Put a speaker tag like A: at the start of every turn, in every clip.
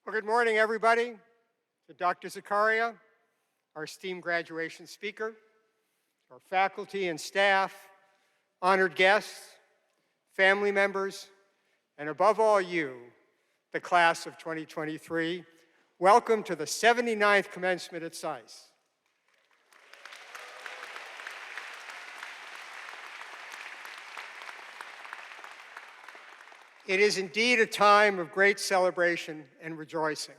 A: Well, good morning, everybody. To Dr. Zakaria, our esteemed graduation speaker, our faculty and staff, honored guests, family members, and above all you, the class of 2023, welcome to the 79th commencement at SAIS. It is indeed a time of great celebration and rejoicing.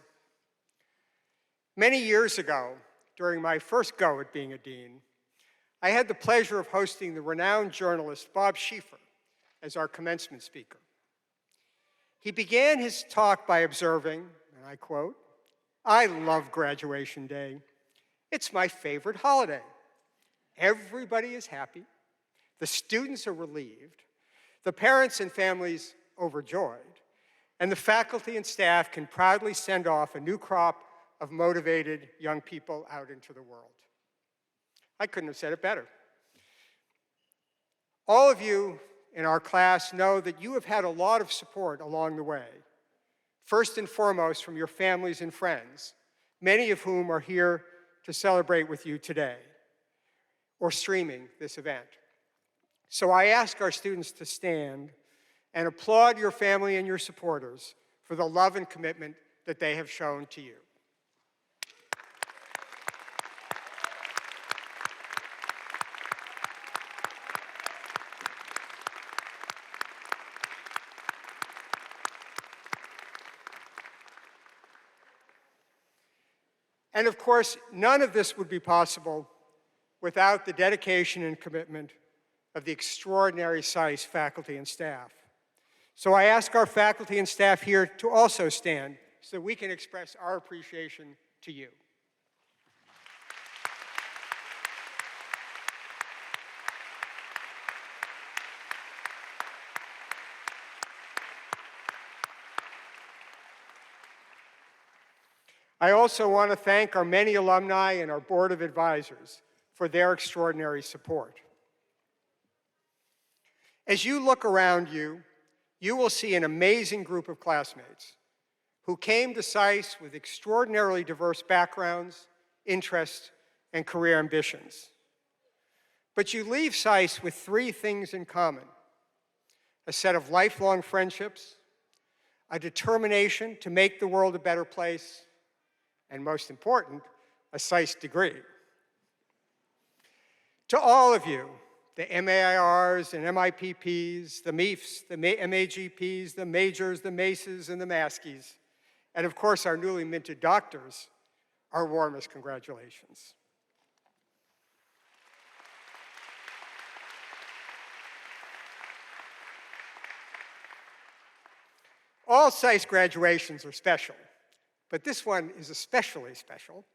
A: Many years ago, during my first go at being a dean, I had the pleasure of hosting the renowned journalist Bob Schieffer as our commencement speaker. He began his talk by observing, and I quote, "I love graduation day. It's my favorite holiday. Everybody is happy. The students are relieved. The parents and families overjoyed, and the faculty and staff can proudly send off a new crop of motivated young people out into the world." I couldn't have said it better. All of you in our class know that you have had a lot of support along the way, first and foremost from your families and friends, many of whom are here to celebrate with you today or streaming this event. So I ask our students to stand and applaud your family and your supporters for the love and commitment that they have shown to you. And of course, none of this would be possible without the dedication and commitment of the extraordinary SAIS faculty and staff. So I ask our faculty and staff here to also stand so that we can express our appreciation to you. I also want to thank our many alumni and our board of advisors for their extraordinary support. As you look around you, you will see an amazing group of classmates who came to SAIS with extraordinarily diverse backgrounds, interests, and career ambitions. But you leave SAIS with three things in common: a set of lifelong friendships, a determination to make the world a better place, and most important, a SAIS degree. To all of you, the MAIRs and MIPPs, the MEFs, the MAGPs, the majors, the MACES, and the MASCIs, and of course our newly minted doctors, our warmest congratulations. All SAIS graduations are special, but this one is especially special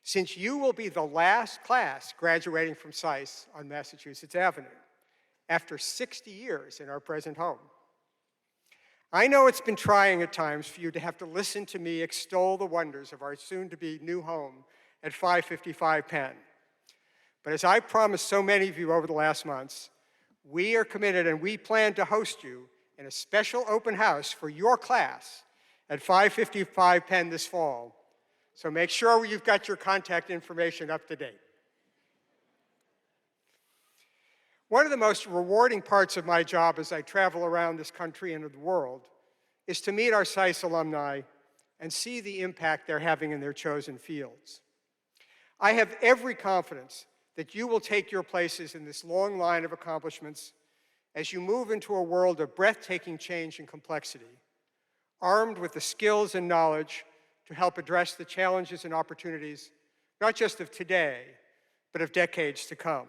A: since you will be the last class graduating from SAIS on Massachusetts Avenue after 60 years in our present home. I know it's been trying at times for you to have to listen to me extol the wonders of our soon-to-be new home at 555 Penn. But as I promised so many of you over the last months, we are committed and we plan to host you in a special open house for your class at 555 Penn this fall. So make sure you've got your contact information up to date. One of the most rewarding parts of my job as I travel around this country and the world is to meet our SAIS alumni and see the impact they're having in their chosen fields. I have every confidence that you will take your places in this long line of accomplishments as you move into a world of breathtaking change and complexity, armed with the skills and knowledge to help address the challenges and opportunities, not just of today, but of decades to come.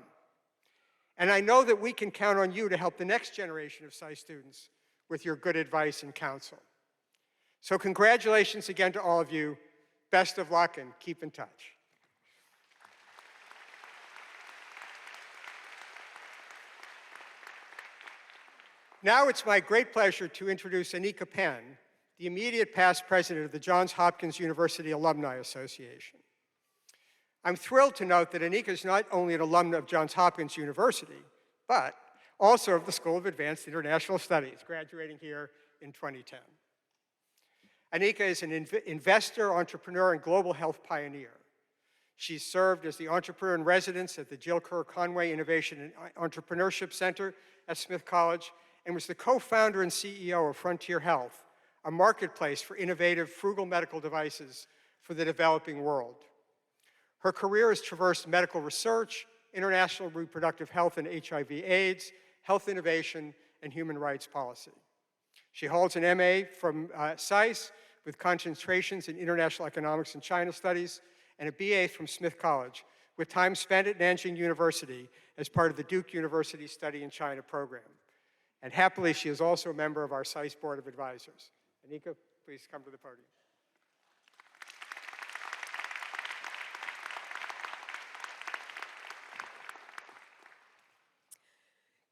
A: And I know that we can count on you to help the next generation of SAIS students with your good advice and counsel. So congratulations again to all of you. Best of luck and keep in touch. Now it's my great pleasure to introduce Anika Penn, the immediate past president of the Johns Hopkins University Alumni Association. I'm thrilled to note that Anika is not only an alumna of Johns Hopkins University, but also of the School of Advanced International Studies, graduating here in 2010. Anika is an investor, entrepreneur, and global health pioneer. She's served as the entrepreneur in residence at the Jill Kerr Conway Innovation and Entrepreneurship Center at Smith College, and was the co-founder and CEO of Frontier Health, a marketplace for innovative, frugal medical devices for the developing world. Her career has traversed medical research, international reproductive health and HIV/AIDS, health innovation, and human rights policy. She holds an MA from SAIS with concentrations in international economics and China studies, and a BA from Smith College, with time spent at Nanjing University as part of the Duke University Study in China program. And happily, she is also a member of our SAIS Board of Advisors. Anika, please come to the podium.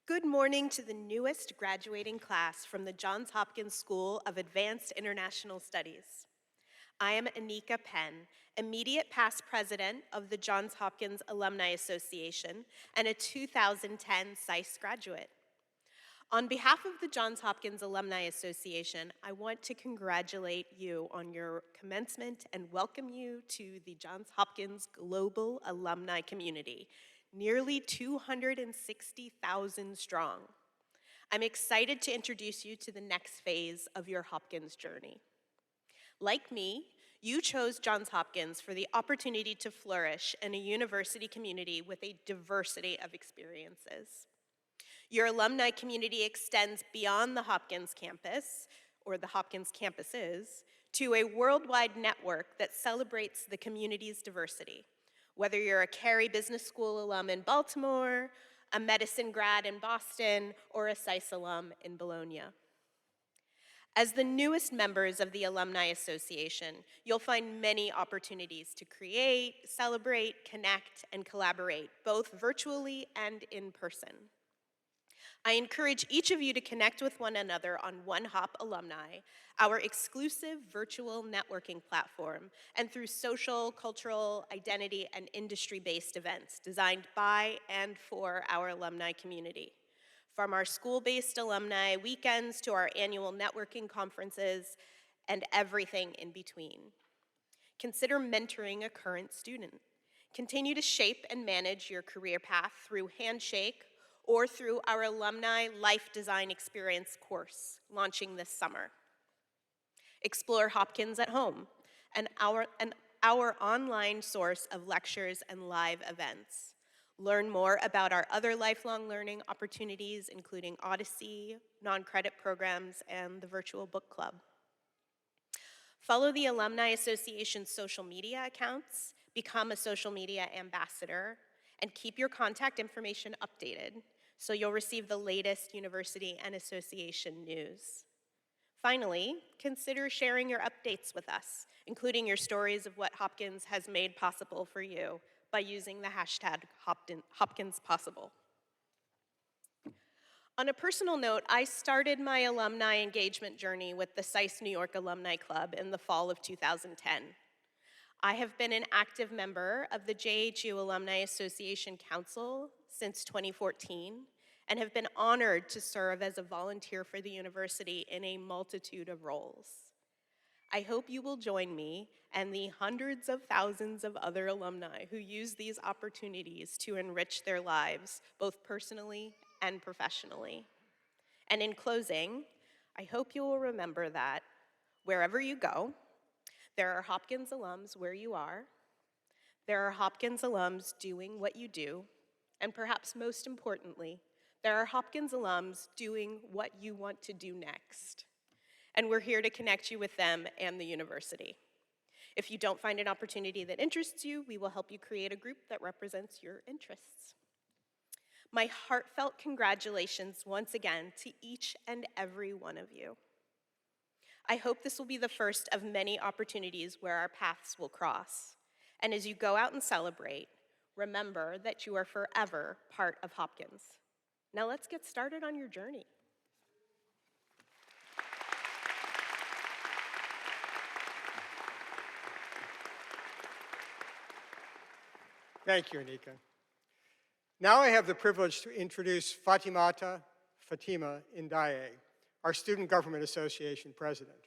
B: Good morning to the newest graduating class from the Johns Hopkins School of Advanced International Studies. I am Anika Penn, immediate past president of the Johns Hopkins Alumni Association and a 2010 SAIS graduate. On behalf of the Johns Hopkins Alumni Association, I want to congratulate you on your commencement and welcome you to the Johns Hopkins Global Alumni Community, nearly 260,000 strong. I'm excited to introduce you to the next phase of your Hopkins journey. Like me, you chose Johns Hopkins for the opportunity to flourish in a university community with a diversity of experiences. Your alumni community extends beyond the Hopkins campus, or the Hopkins campuses, to a worldwide network that celebrates the community's diversity. Whether you're a Carey Business School alum in Baltimore, a medicine grad in Boston, or a SAIS alum in Bologna. As the newest members of the Alumni Association, you'll find many opportunities to create, celebrate, connect, and collaborate, both virtually and in person. I encourage each of you to connect with one another on One Hop Alumni, our exclusive virtual networking platform, and through social, cultural, identity, and industry-based events designed by and for our alumni community. From our school-based alumni weekends to our annual networking conferences and everything in between. Consider mentoring a current student. Continue to shape and manage your career path through Handshake or through our Alumni Life Design Experience course launching this summer. Explore Hopkins at Home, our online source of lectures and live events. Learn more about our other lifelong learning opportunities, including Odyssey, non-credit programs, and the virtual book club. Follow the Alumni Association's social media accounts, become a social media ambassador, and keep your contact information updated so you'll receive the latest university and association news. Finally, consider sharing your updates with us, including your stories of what Hopkins has made possible for you by using the hashtag HopkinsPossible. On a personal note, I started my alumni engagement journey with the SAIS New York Alumni Club in the fall of 2010. I have been an active member of the JHU Alumni Association Council since 2014 and have been honored to serve as a volunteer for the university in a multitude of roles. I hope you will join me and the hundreds of thousands of other alumni who use these opportunities to enrich their lives, both personally and professionally. And in closing, I hope you will remember that wherever you go, there are Hopkins alums where you are, there are Hopkins alums doing what you do, and perhaps most importantly, there are Hopkins alums doing what you want to do next. And we're here to connect you with them and the university. If you don't find an opportunity that interests you, we will help you create a group that represents your interests. My heartfelt congratulations once again to each and every one of you. I hope this will be the first of many opportunities where our paths will cross. And as you go out and celebrate, remember that you are forever part of Hopkins. Now let's get started on your journey.
A: Thank you, Anika. Now I have the privilege to introduce Fatima Ndaye, our Student Government Association president.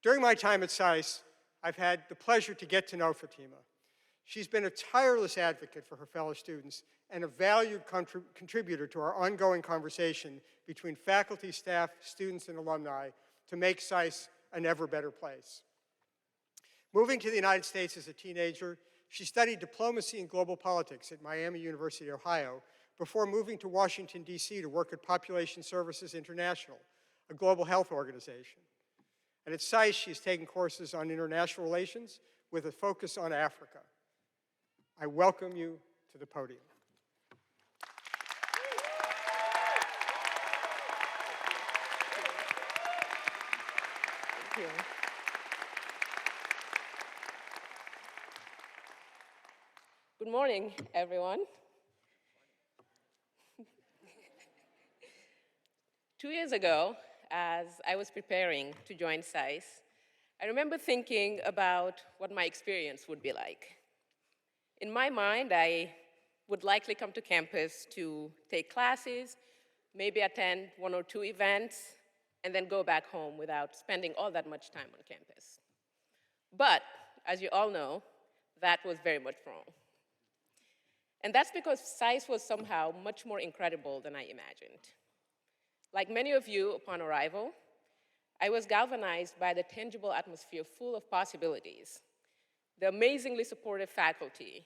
A: During my time at SAIS, I've had the pleasure to get to know Fatima. She's been a tireless advocate for her fellow students and a valued contributor to our ongoing conversation between faculty, staff, students, and alumni to make SAIS an ever better place. Moving to the United States as a teenager, she studied diplomacy and global politics at Miami University, Ohio, before moving to Washington, D.C. to work at Population Services International, a global health organization. And at SAIS, she's taken courses on international relations with a focus on Africa. I welcome you to the podium.
C: Thank you. Good morning, everyone. 2 years ago, as I was preparing to join SAIS, I remember thinking about what my experience would be like. In my mind, I would likely come to campus to take classes, maybe attend 1 or 2 events, and then go back home without spending all that much time on campus. But, as you all know, that was very much wrong. And that's because SAIS was somehow much more incredible than I imagined. Like many of you upon arrival, I was galvanized by the tangible atmosphere full of possibilities, the amazingly supportive faculty,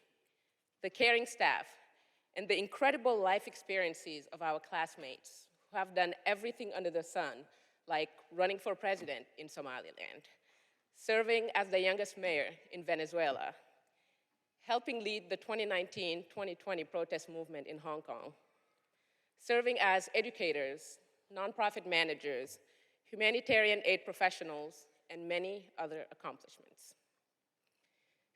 C: the caring staff, and the incredible life experiences of our classmates who have done everything under the sun, like running for president in Somaliland, serving as the youngest mayor in Venezuela, helping lead the 2019-2020 protest movement in Hong Kong, serving as educators, nonprofit managers, humanitarian aid professionals, and many other accomplishments.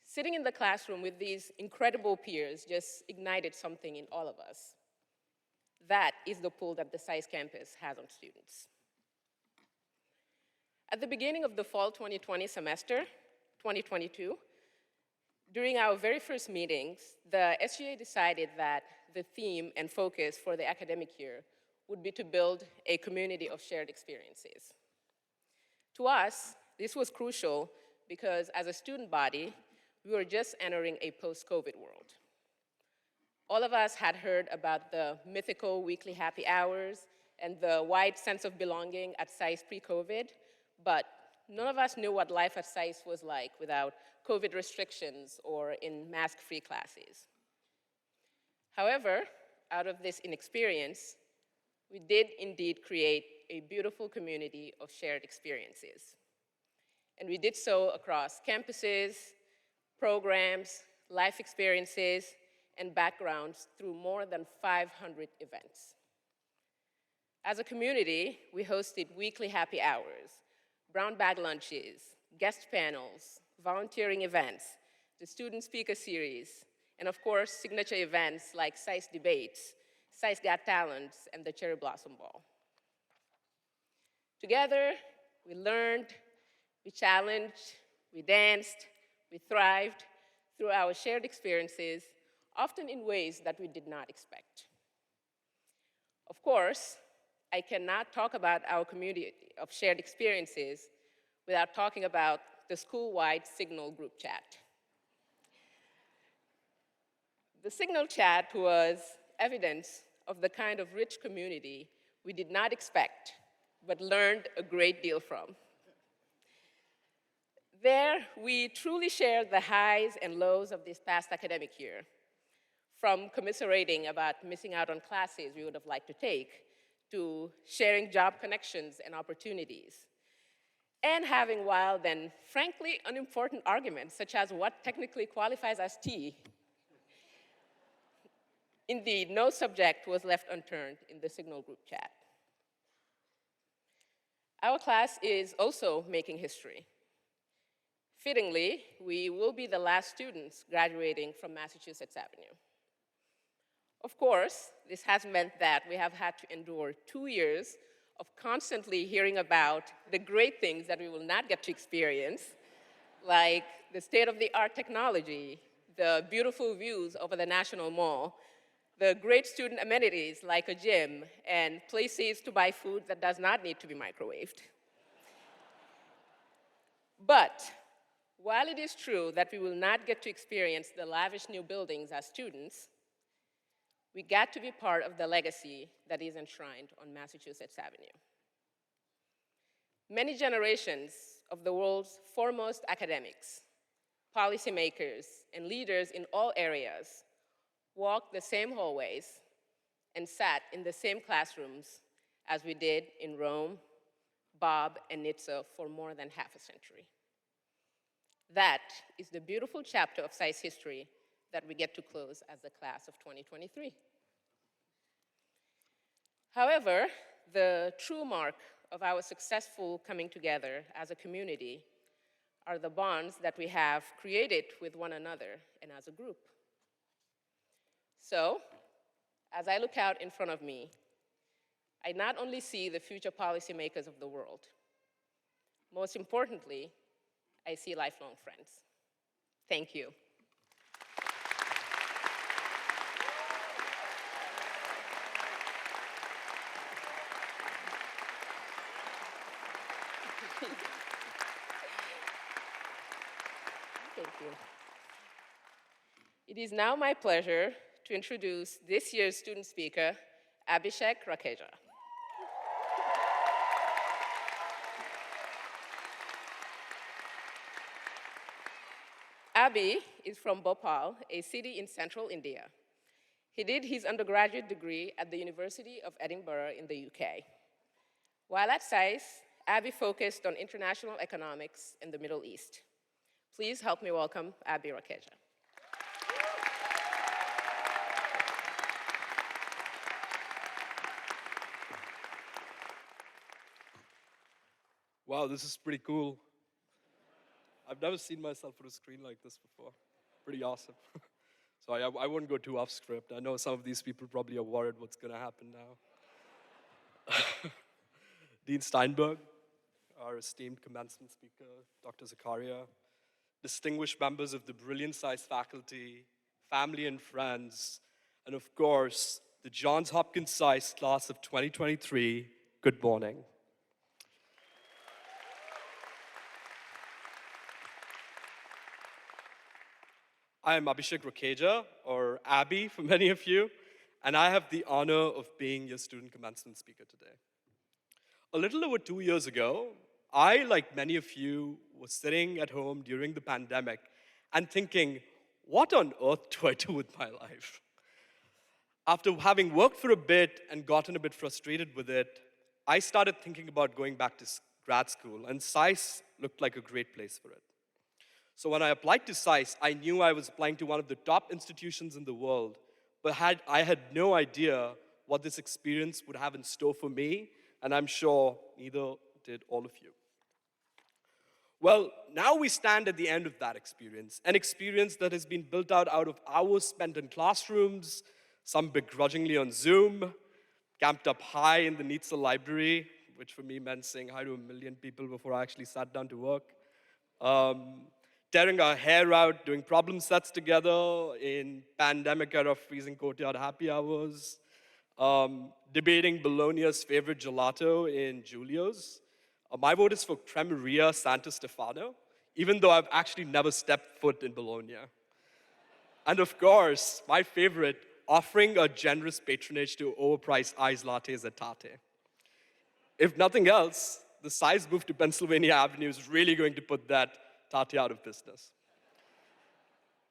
C: Sitting in the classroom with these incredible peers just ignited something in all of us. That is the pull that the SAIS campus has on students. At the beginning of the fall 2020 semester, 2022, during our very first meetings, the SGA decided that the theme and focus for the academic year would be to build a community of shared experiences. To us, this was crucial because as a student body, we were just entering a post-COVID world. All of us had heard about the mythical weekly happy hours and the wide sense of belonging at SAIS pre-COVID, but none of us knew what life at SAIS was like without COVID restrictions or in mask-free classes. However, out of this inexperience, we did indeed create a beautiful community of shared experiences. And we did so across campuses, programs, life experiences, and backgrounds through more than 500 events. As a community, we hosted weekly happy hours, brown bag lunches, guest panels, volunteering events, the student speaker series, and of course, signature events like SAIS Debates, SAIS Got Talents, and the Cherry Blossom Ball. Together, we learned, we challenged, we danced, we thrived through our shared experiences, often in ways that we did not expect. Of course, I cannot talk about our community of shared experiences without talking about the school-wide Signal group chat. The Signal chat was evidence of the kind of rich community we did not expect, but learned a great deal from. There, we truly shared the highs and lows of this past academic year, from commiserating about missing out on classes we would have liked to take, to sharing job connections and opportunities, and having wild and frankly unimportant arguments, such as what technically qualifies as tea. Indeed, no subject was left unturned in the Signal group chat. Our class is also making history. Fittingly, we will be the last students graduating from Massachusetts Avenue. Of course, this has meant that we have had to endure 2 years of constantly hearing about the great things that we will not get to experience, like the state-of-the-art technology, the beautiful views over the National Mall, the great student amenities like a gym, and places to buy food that does not need to be microwaved. But while it is true that we will not get to experience the lavish new buildings as students, we got to be part of the legacy that is enshrined on Massachusetts Avenue. Many generations of the world's foremost academics, policymakers, and leaders in all areas walked the same hallways and sat in the same classrooms as we did in Rome, Bob, and Nitsa for more than half a century. That is the beautiful chapter of SAIS history that we get to close as the class of 2023. However, the true mark of our successful coming together as a community are the bonds that we have created with one another and as a group. So, as I look out in front of me, I not only see the future policymakers of the world, most importantly, I see lifelong friends. Thank you. Thank you. It is now my pleasure to introduce this year's student speaker, Abhishek Rakeja. Abhi is from Bhopal, a city in central India. He did his undergraduate degree at the University of Edinburgh in the UK. While at SAIS, Abhi focused on international economics in the Middle East. Please help me welcome Abhi Rakeja.
D: Wow, this is pretty cool. I've never seen myself on a screen like this before. Pretty awesome. So I won't go too off script. I know some of these people probably are worried what's going to happen now. Dean Steinberg, our esteemed commencement speaker, Dr. Zakaria, distinguished members of the brilliant SAIS faculty, family and friends, and of course, the Johns Hopkins SAIS class of 2023, good morning. I am Abhishek Rakeja, or Abby for many of you, and I have the honor of being your student commencement speaker today. A little over 2 years ago, I, like many of you, was sitting at home during the pandemic and thinking, what on earth do I do with my life? After having worked for a bit and gotten a bit frustrated with it, I started thinking about going back to grad school, and SAIS looked like a great place for it. So when I applied to SAIS, I knew I was applying to one of the top institutions in the world, but I had no idea what this experience would have in store for me, and I'm sure neither did all of you. Well, now we stand at the end of that experience, an experience that has been built out of hours spent in classrooms, some begrudgingly on Zoom, camped up high in the Nitsa library, which for me meant saying hi to a million people before I actually sat down to work. Tearing our hair out, doing problem sets together in pandemic-era freezing courtyard happy hours, debating Bologna's favorite gelato in Giulio's. My vote is for Cremeria Santo Stefano, even though I've actually never stepped foot in Bologna. And of course, my favorite, offering a generous patronage to overpriced iced lattes at Tate. If nothing else, the SAIS move to Pennsylvania Avenue is really going to put that Tate out of business.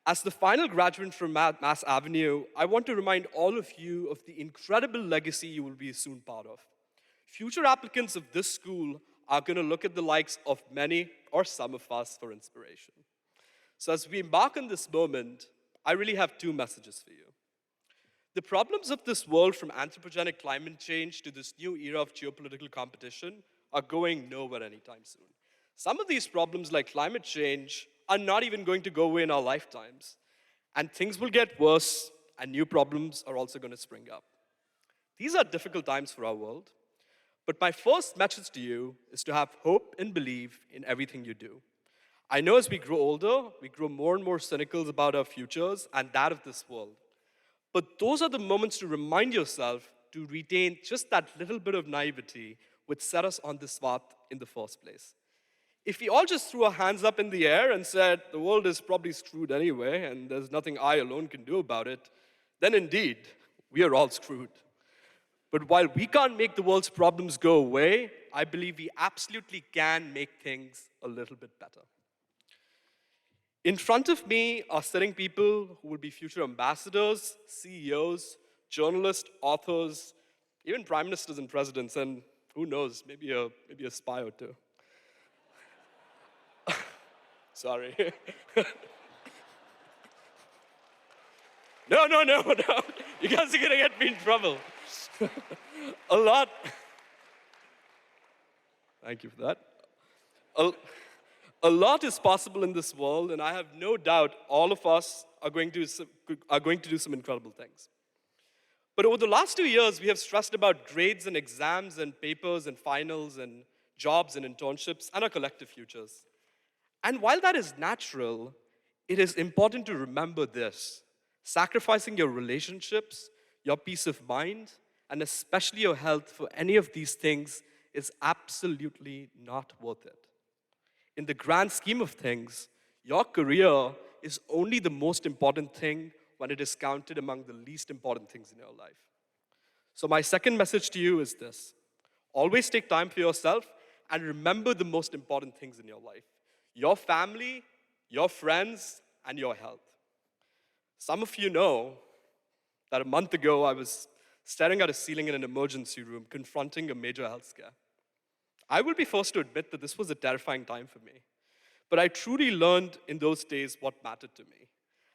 D: As the final graduate from Mass Avenue, I want to remind all of you of the incredible legacy you will be soon part of. Future applicants of this school are going to look at the likes of many or some of us for inspiration. So as we embark on this moment, I really have two messages for you. The problems of this world, from anthropogenic climate change to this new era of geopolitical competition, are going nowhere anytime soon. Some of these problems, like climate change, are not even going to go away in our lifetimes. And things will get worse, and new problems are also going to spring up. These are difficult times for our world. But my first message to you is to have hope and believe in everything you do. I know as we grow older, we grow more and more cynical about our futures and that of this world. But those are the moments to remind yourself to retain just that little bit of naivety which set us on this path in the first place. If we all just threw our hands up in the air and said, the world is probably screwed anyway, and there's nothing I alone can do about it, then indeed, we are all screwed. But while we can't make the world's problems go away, I believe we absolutely can make things a little bit better. In front of me are sitting people who will be future ambassadors, CEOs, journalists, authors, even prime ministers and presidents, and who knows, maybe a spy or two. Sorry. No. You guys are gonna get me in trouble. A lot. Thank you for that. A lot is possible in this world, and I have no doubt all of us are going to do some incredible things. But over the last 2 years, we have stressed about grades and exams and papers and finals and jobs and internships and our collective futures. And while that is natural, it is important to remember this. Sacrificing your relationships, your peace of mind, and especially your health for any of these things is absolutely not worth it. In the grand scheme of things, your career is only the most important thing when it is counted among the least important things in your life. So my second message to you is this. Always take time for yourself and remember the most important things in your life. Your family, your friends, and your health. Some of you know that a month ago I was staring at a ceiling in an emergency room confronting a major health scare. I will be forced to admit that this was a terrifying time for me. But I truly learned in those days what mattered to me.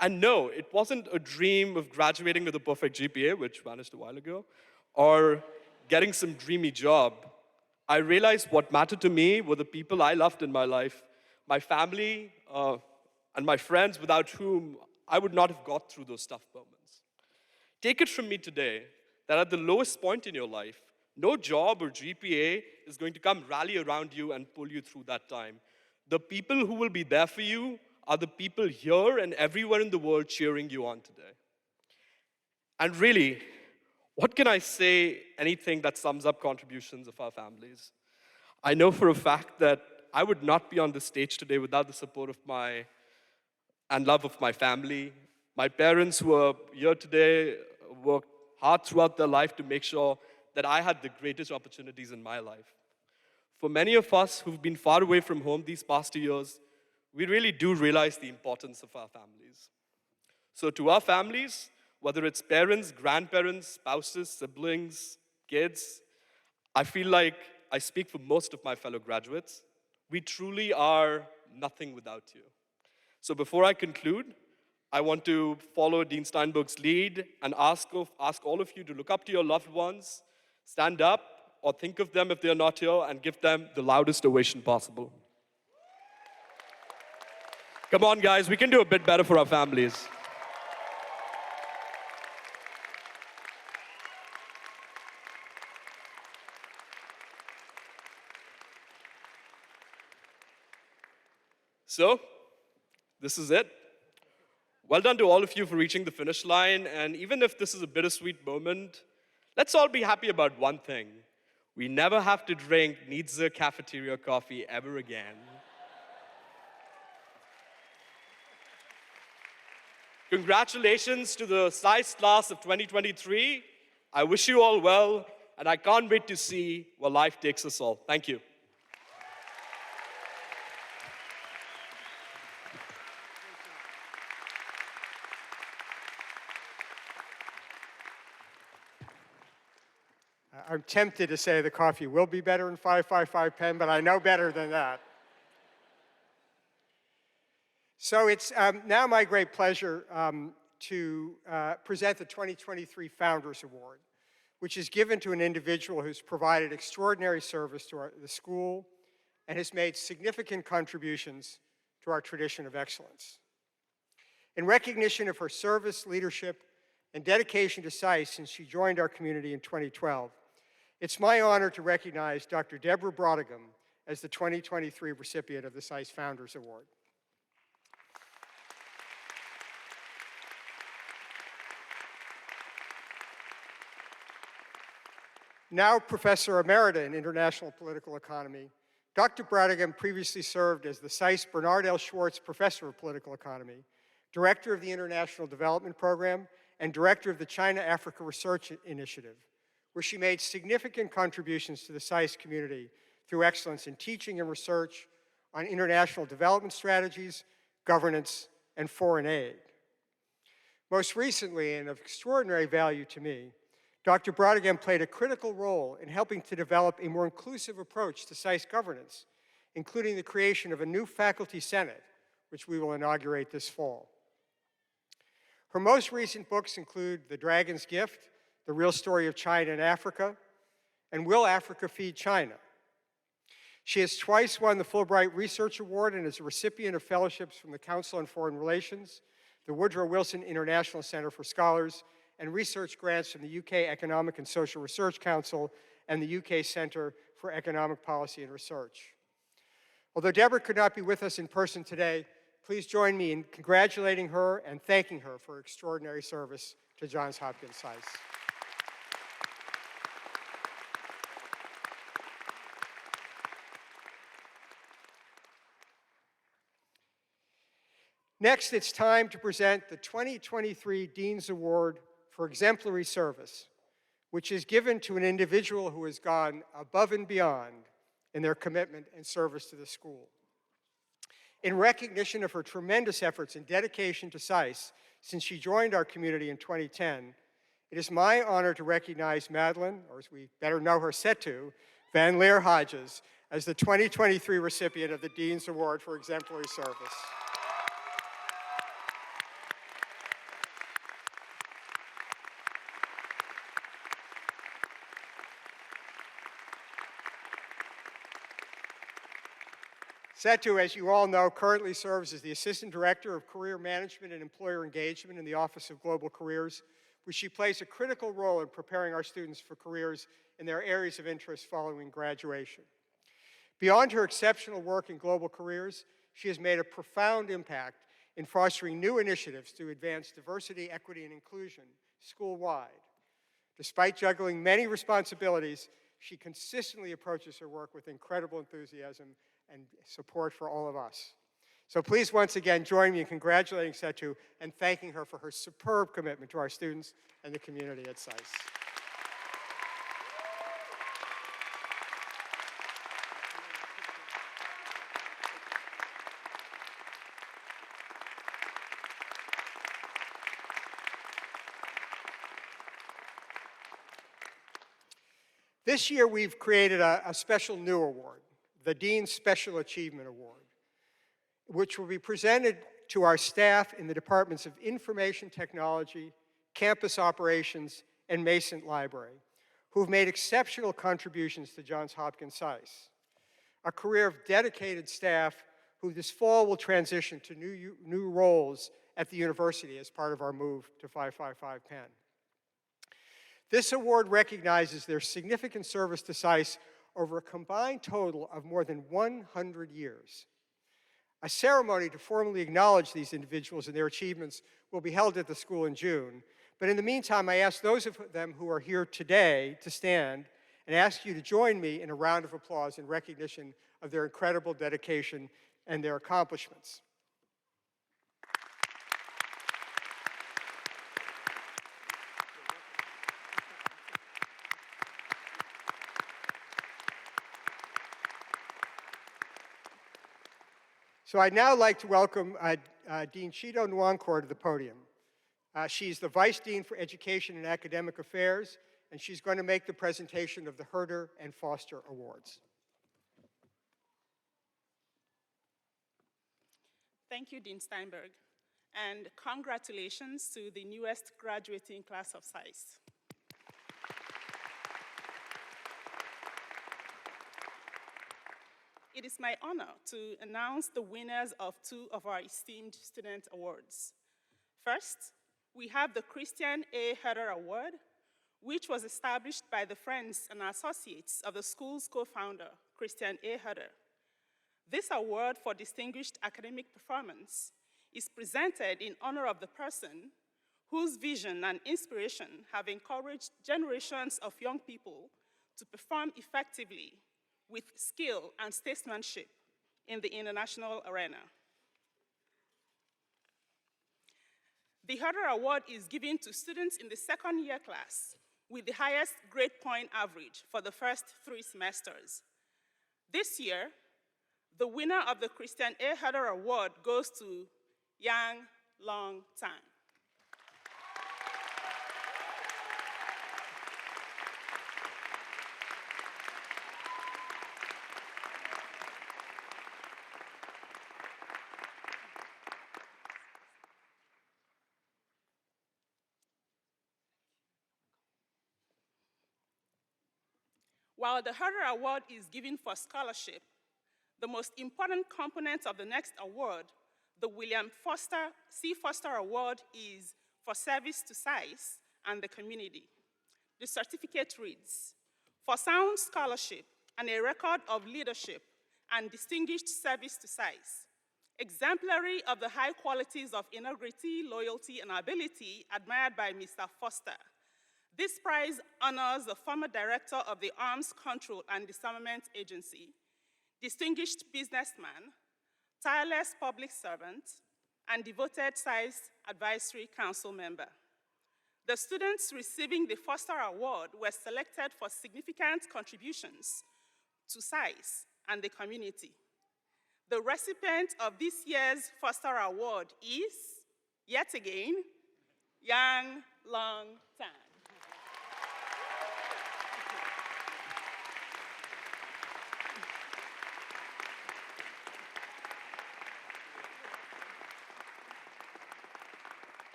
D: And no, it wasn't a dream of graduating with a perfect GPA, which vanished a while ago, or getting some dreamy job. I realized what mattered to me were the people I loved in my life, my family, and my friends without whom I would not have got through those tough moments. Take it from me today that at the lowest point in your life, no job or GPA is going to come rally around you and pull you through that time. The people who will be there for you are the people here and everywhere in the world cheering you on today. And really, what can I say anything that sums up contributions of our families? I know for a fact that I would not be on this stage today without the support of and love of my family. My parents who are here today worked hard throughout their life to make sure that I had the greatest opportunities in my life. For many of us who've been far away from home these past 2 years, we really do realize the importance of our families. So to our families, whether it's parents, grandparents, spouses, siblings, kids, I feel like I speak for most of my fellow graduates. We truly are nothing without you. So before I conclude, I want to follow Dean Steinberg's lead and ask all of you to look up to your loved ones, stand up, or think of them if they're not here, and give them the loudest ovation possible. Come on, guys, we can do a bit better for our families. So, this is it. Well done to all of you for reaching the finish line, and even if this is a bittersweet moment, let's all be happy about one thing. We never have to drink Nietzsche cafeteria coffee ever again. Congratulations to the SAIS class of 2023. I wish you all well, and I can't wait to see where life takes us all. Thank you.
A: I'm tempted to say the coffee will be better in 555 Penn, but I know better than that. So it's now my great pleasure to present the 2023 Founders Award, which is given to an individual who's provided extraordinary service to the school and has made significant contributions to our tradition of excellence. In recognition of her service, leadership, and dedication to SAIS since she joined our community in 2012, it's my honor to recognize Dr. Deborah Brodegum as the 2023 recipient of the SAIS Founders Award. Now Professor Emerita in International Political Economy, Dr. Brodigan previously served as the SAIS Bernard L. Schwartz Professor of Political Economy, Director of the International Development Program, and Director of the China-Africa Research Initiative, where she made significant contributions to the SAIS community through excellence in teaching and research on international development strategies, governance, and foreign aid. Most recently, and of extraordinary value to me, Dr. Brodigan played a critical role in helping to develop a more inclusive approach to SAIS governance, including the creation of a new faculty senate, which we will inaugurate this fall. Her most recent books include The Dragon's Gift, The Real Story of China and Africa, and Will Africa Feed China? She has twice won the Fulbright Research Award and is a recipient of fellowships from the Council on Foreign Relations, the Woodrow Wilson International Center for Scholars, and research grants from the UK Economic and Social Research Council and the UK Center for Economic Policy and Research. Although Deborah could not be with us in person today, please join me in congratulating her and thanking her for her extraordinary service to Johns Hopkins SAIS. Next, it's time to present the 2023 Dean's Award for Exemplary Service, which is given to an individual who has gone above and beyond in their commitment and service to the school. In recognition of her tremendous efforts and dedication to SAIS since she joined our community in 2010, it is my honor to recognize Madeline, or as we better know her, Setu, Van Leer Hodges, as the 2023 recipient of the Dean's Award for Exemplary Service. Setu, as you all know, currently serves as the Assistant Director of Career Management and Employer Engagement in the Office of Global Careers, where she plays a critical role in preparing our students for careers in their areas of interest following graduation. Beyond her exceptional work in global careers, she has made a profound impact in fostering new initiatives to advance diversity, equity, and inclusion school-wide. Despite juggling many responsibilities, she consistently approaches her work with incredible enthusiasm and support for all of us. So please once again join me in congratulating Setu and thanking her for her superb commitment to our students and the community at SAIS. This year we've created a special new award, the Dean's Special Achievement Award, which will be presented to our staff in the departments of Information Technology, Campus Operations, and Mason Library, who have made exceptional contributions to Johns Hopkins SAIS. A career of dedicated staff who this fall will transition to new roles at the university as part of our move to 555 Penn. This award recognizes their significant service to SAIS over a combined total of more than 100 years. A ceremony to formally acknowledge these individuals and their achievements will be held at the school in June. But in the meantime, I ask those of them who are here today to stand and ask you to join me in a round of applause in recognition of their incredible dedication and their accomplishments. So I'd now like to welcome Dean Chido Nwankor to the podium. She's the Vice Dean for Education and Academic Affairs, and she's going to make the presentation of the Herter and Foster Awards.
E: Thank you, Dean Steinberg, and congratulations to the newest graduating class of SAIS. It is my honor to announce the winners of two of our esteemed student awards. First, we have the Christian A. Herter Award, which was established by the friends and associates of the school's co-founder, Christian A. Herter. This award for distinguished academic performance is presented in honor of the person whose vision and inspiration have encouraged generations of young people to perform effectively, with skill and statesmanship in the international arena. The Herder Award is given to students in the second year class with the highest grade point average for the first 3 semesters. This year, the winner of the Christian A. Herder Award goes to Yang Long Tang. While the Herder Award is given for scholarship, the most important component of the next award, the William C. Foster Award, is for service to SAIS and the community. The certificate reads, for sound scholarship and a record of leadership and distinguished service to SAIS, exemplary of the high qualities of integrity, loyalty, and ability admired by Mr. Foster. This prize honors the former director of the Arms Control and Disarmament Agency, distinguished businessman, tireless public servant, and devoted SAIS Advisory Council member. The students receiving the Foster Award were selected for significant contributions to SAIS and the community. The recipient of this year's Foster Award is, yet again, Yang Long Tang.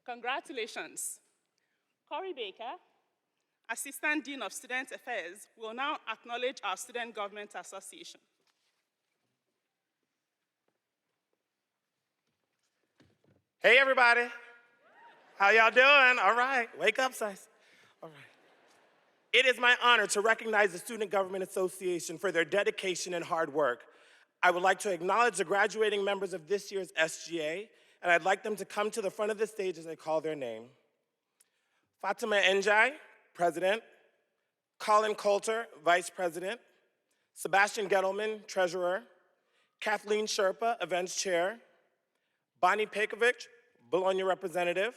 E: Congratulations. Corey Baker, Assistant Dean of Student Affairs, will now acknowledge our Student Government Association.
F: Hey, everybody. How y'all doing? All right. Wake up, SAIS. All right. It is my honor to recognize the Student Government Association for their dedication and hard work. I would like to acknowledge the graduating members of this year's SGA, and I'd like them to come to the front of the stage as I call their name. Fatima Njai, President. Colin Coulter, Vice President. Sebastian Gettleman, Treasurer. Kathleen Sherpa, Events Chair. Bonnie Pekovic, Bologna Representative.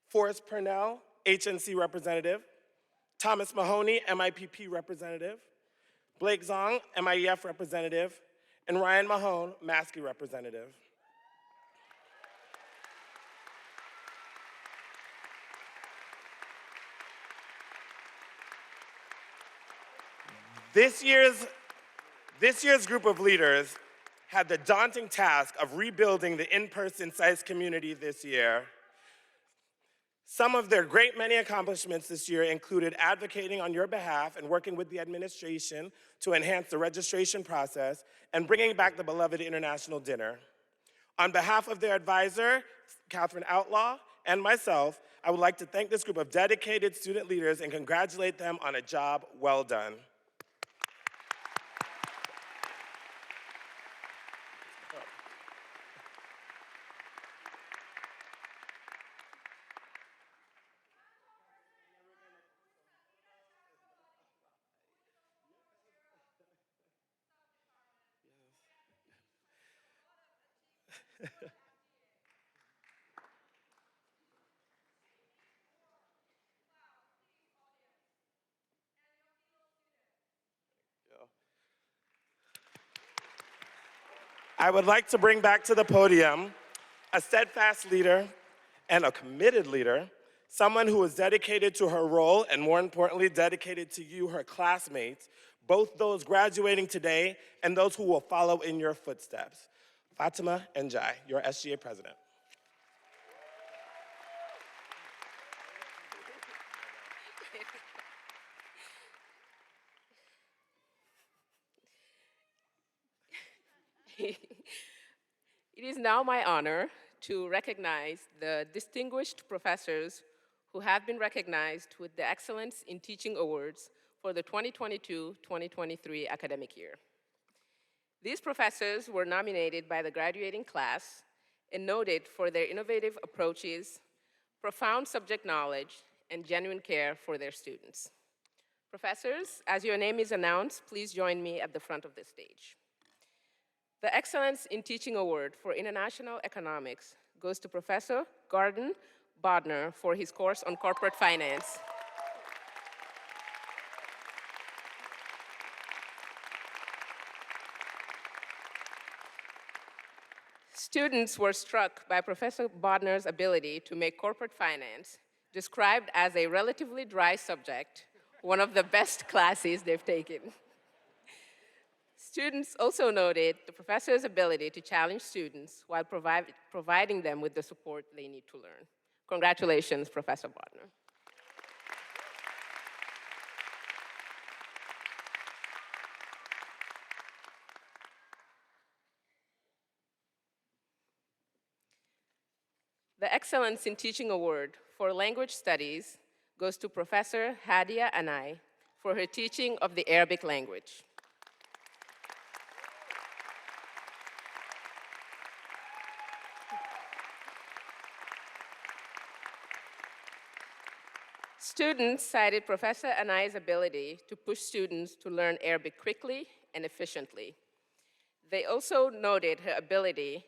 F: Forrest Purnell, HNC Representative. Thomas Mahoney, MIPP Representative. Blake Zong, MIEF Representative. And Ryan Mahone, Maskey Representative. This year's group of leaders had the daunting task of rebuilding the in-person SAIS community this year. Some of their great many accomplishments this year included advocating on your behalf and working with the administration to enhance the registration process and bringing back the beloved International Dinner. On behalf of their advisor, Catherine Outlaw, and myself, I would like to thank this group of dedicated student leaders and congratulate them on a job well done. I would like to bring back to the podium a steadfast leader and a committed leader, someone who is dedicated to her role and more importantly, dedicated to you, her classmates, both those graduating today and those who will follow in your footsteps. Fatima Njai, your SGA president.
C: It is now my honor to recognize the distinguished professors who have been recognized with the Excellence in Teaching Awards for the 2022-2023 academic year. These professors were nominated by the graduating class and noted for their innovative approaches, profound subject knowledge, and genuine care for their students. Professors, as your name is announced, please join me at the front of the stage. The Excellence in Teaching Award for International Economics goes to Professor Gordon Bodner for his course on corporate finance. Students were struck by Professor Bodner's ability to make corporate finance, described as a relatively dry subject, one of the best classes they've taken. Students also noted the professor's ability to challenge students while providing them with the support they need to learn. Congratulations, Professor Bodner. The Excellence in Teaching Award for Language Studies goes to Professor Hadia Anai for her teaching of the Arabic language. Students cited Professor Anai's ability to push students to learn Arabic quickly and efficiently. They also noted her ability,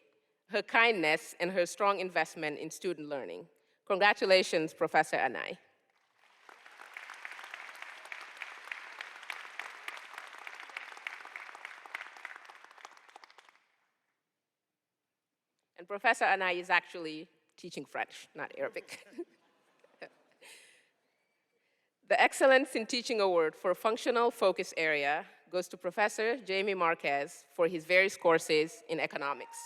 C: her kindness, and her strong investment in student learning. Congratulations, Professor Anai. And Professor Anai is actually teaching French, not Arabic. The Excellence in Teaching Award for Functional Focus Area goes to Professor Jamie Marquez for his various courses in economics.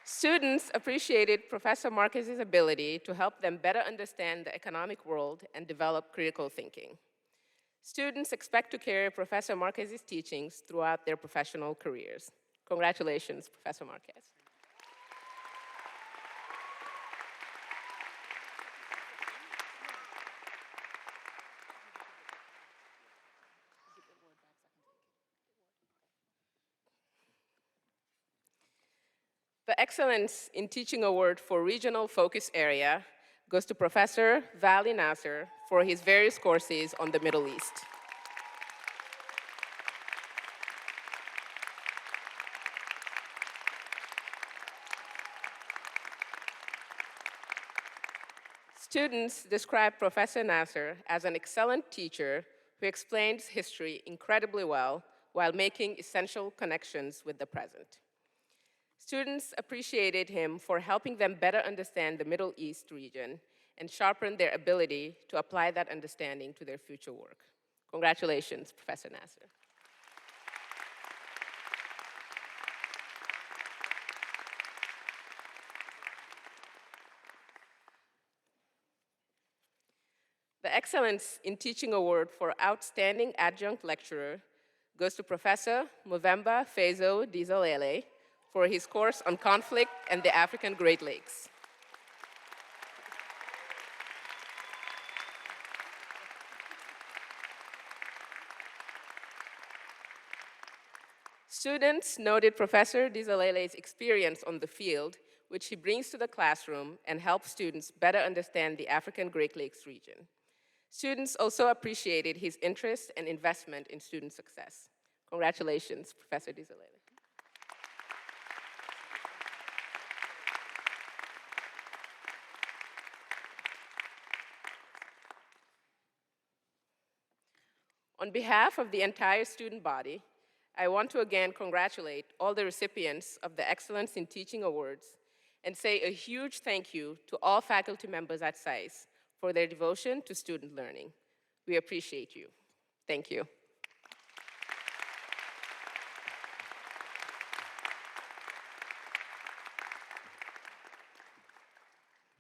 C: Students appreciated Professor Marquez's ability to help them better understand the economic world and develop critical thinking. Students expect to carry Professor Marquez's teachings throughout their professional careers. Congratulations, Professor Marquez. The Excellence in Teaching Award for Regional Focus Area goes to Professor Vali Nasser for his various courses on the Middle East. Students describe Professor Nasser as an excellent teacher who explains history incredibly well while making essential connections with the present. Students appreciated him for helping them better understand the Middle East region and sharpen their ability to apply that understanding to their future work. Congratulations, Professor Nasser. The Excellence in Teaching Award for Outstanding Adjunct Lecturer goes to Professor Movemba Fezo Dizalele for his course on conflict and the African Great Lakes. Students noted Professor Dizalele's experience on the field, which he brings to the classroom and helps students better understand the African Great Lakes region. Students also appreciated his interest and investment in student success. Congratulations, Professor Dizalele. On behalf of the entire student body, I want to again congratulate all the recipients of the Excellence in Teaching Awards and say a huge thank you to all faculty members at SAIS for their devotion to student learning. We appreciate you. Thank you.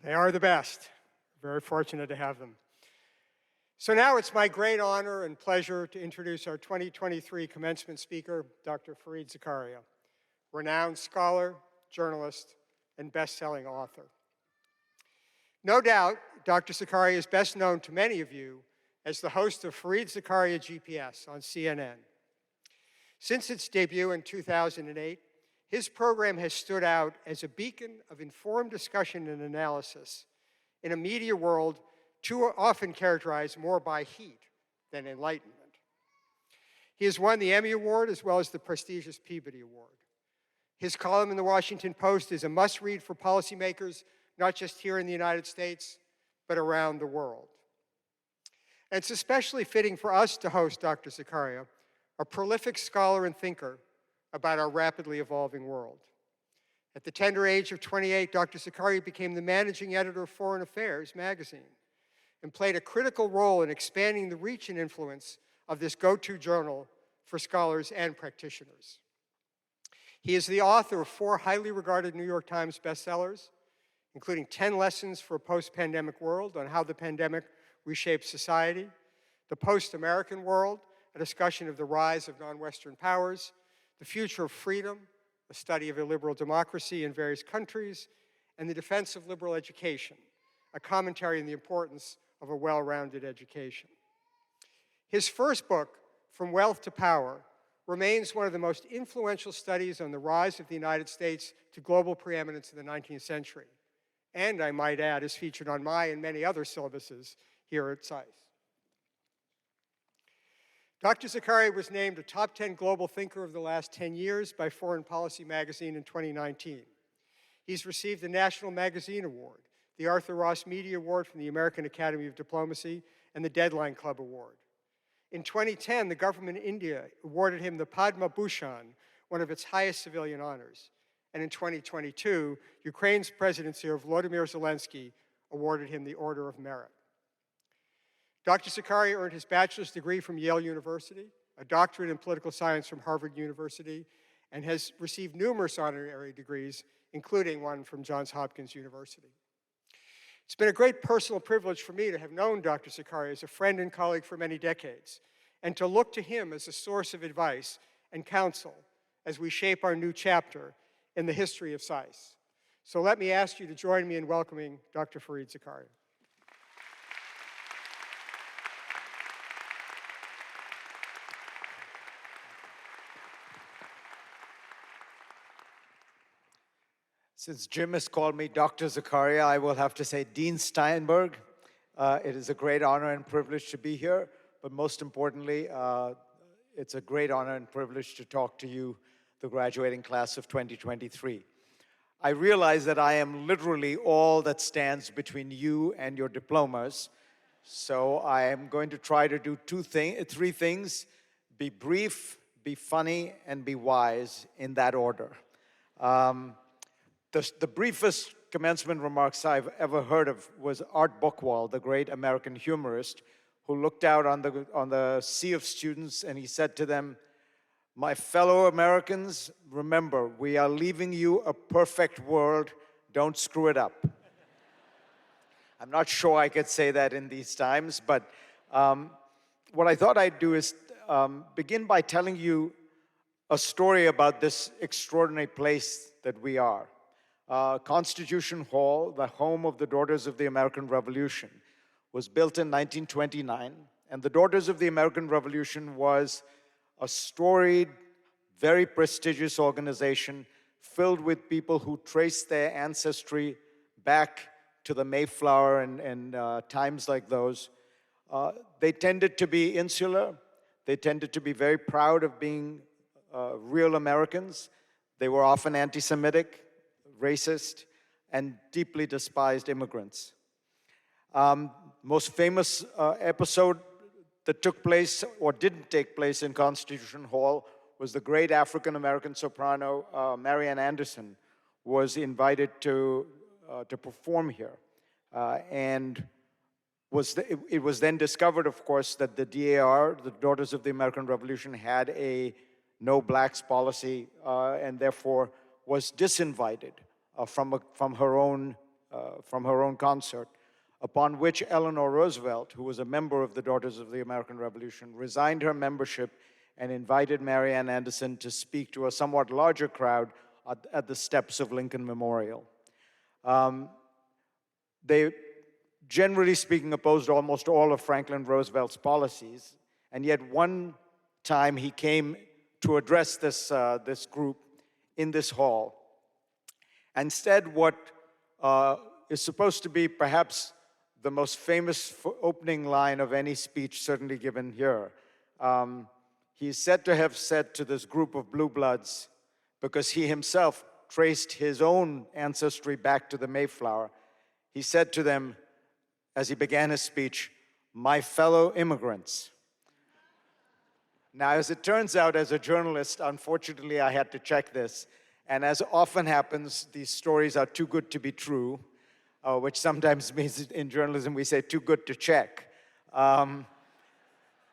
A: They are the best. Very fortunate to have them. So now it's my great honor and pleasure to introduce our 2023 commencement speaker, Dr. Fareed Zakaria, renowned scholar, journalist, and best-selling author. No doubt, Dr. Zakaria is best known to many of you as the host of Fareed Zakaria GPS on CNN. Since its debut in 2008, his program has stood out as a beacon of informed discussion and analysis in a media world too often characterized more by heat than enlightenment. He has won the Emmy Award as well as the prestigious Peabody Award. His column in the Washington Post is a must-read for policymakers, not just here in the United States, but around the world. And it's especially fitting for us to host Dr. Zakaria, a prolific scholar and thinker about our rapidly evolving world. At the tender age of 28, Dr. Zakaria became the managing editor of Foreign Affairs magazine and played a critical role in expanding the reach and influence of this go-to journal for scholars and practitioners. He is the author of 4 highly regarded New York Times bestsellers, including 10 Lessons for a Post-Pandemic World on how the pandemic reshaped society, The Post-American World, a discussion of the rise of non-Western powers, The Future of Freedom, a study of illiberal democracy in various countries, and The Defense of Liberal Education, a commentary on the importance of a well-rounded education. His first book, From Wealth to Power, remains one of the most influential studies on the rise of the United States to global preeminence in the 19th century. And I might add, is featured on my and many other syllabuses here at SAIS. Dr. Zakaria was named a top 10 global thinker of the last 10 years by Foreign Policy magazine in 2019. He's received the National Magazine Award, the Arthur Ross Media Award from the American Academy of Diplomacy, and the Deadline Club Award. In 2010, the government of India awarded him the Padma Bhushan, one of its highest civilian honors. And in 2022, Ukraine's President Volodymyr Zelensky awarded him the Order of Merit. Dr. Zakaria earned his bachelor's degree from Yale University, a doctorate in political science from Harvard University, and has received numerous honorary degrees, including one from Johns Hopkins University. It's been a great personal privilege for me to have known Dr. Zakaria as a friend and colleague for many decades, and to look to him as a source of advice and counsel as we shape our new chapter in the history of SAIS. So let me ask you to join me in welcoming Dr. Fareed Zakaria.
G: Since Jim has called me Dr. Zakaria, I will have to say Dean Steinberg. It is a great honor and privilege to be here, but most importantly, it's a great honor and privilege to talk to you, the graduating class of 2023. I realize that I am literally all that stands between you and your diplomas, so I am going to try to do three things: be brief, be funny, and be wise, in that order. The briefest commencement remarks I've ever heard of was Art Buchwald, the great American humorist, who looked out on the sea of students and he said to them, "My fellow Americans, remember, we are leaving you a perfect world. Don't screw it up." I'm not sure I could say that in these times, but what I thought I'd do is begin by telling you a story about this extraordinary place that we are. Constitution Hall, the home of the Daughters of the American Revolution, was built in 1929, and the Daughters of the American Revolution was a storied, very prestigious organization filled with people who traced their ancestry back to the Mayflower and times like those. They tended to be insular. They tended to be very proud of being real Americans. They were often anti-Semitic, racist, and deeply despised immigrants. Most famous episode that took place or didn't take place in Constitution Hall was the great African-American soprano Mary Ann Anderson was invited to perform here. And it was then discovered, of course, that the DAR, the Daughters of the American Revolution, had a no blacks policy and therefore was disinvited from her own concert, upon which Eleanor Roosevelt, who was a member of the Daughters of the American Revolution, resigned her membership and invited Mary Ann Anderson to speak to a somewhat larger crowd at the steps of Lincoln Memorial. The generally speaking, opposed almost all of Franklin Roosevelt's policies. And yet one time he came to address this group in this hall and said what is supposed to be perhaps the most famous opening line of any speech, certainly given here. He's said to have said to this group of blue bloods, because he himself traced his own ancestry back to the Mayflower, he said to them, as he began his speech, "My fellow immigrants." Now, as it turns out, as a journalist, unfortunately, I had to check this. And as often happens, these stories are too good to be true, which sometimes means in journalism we say too good to check.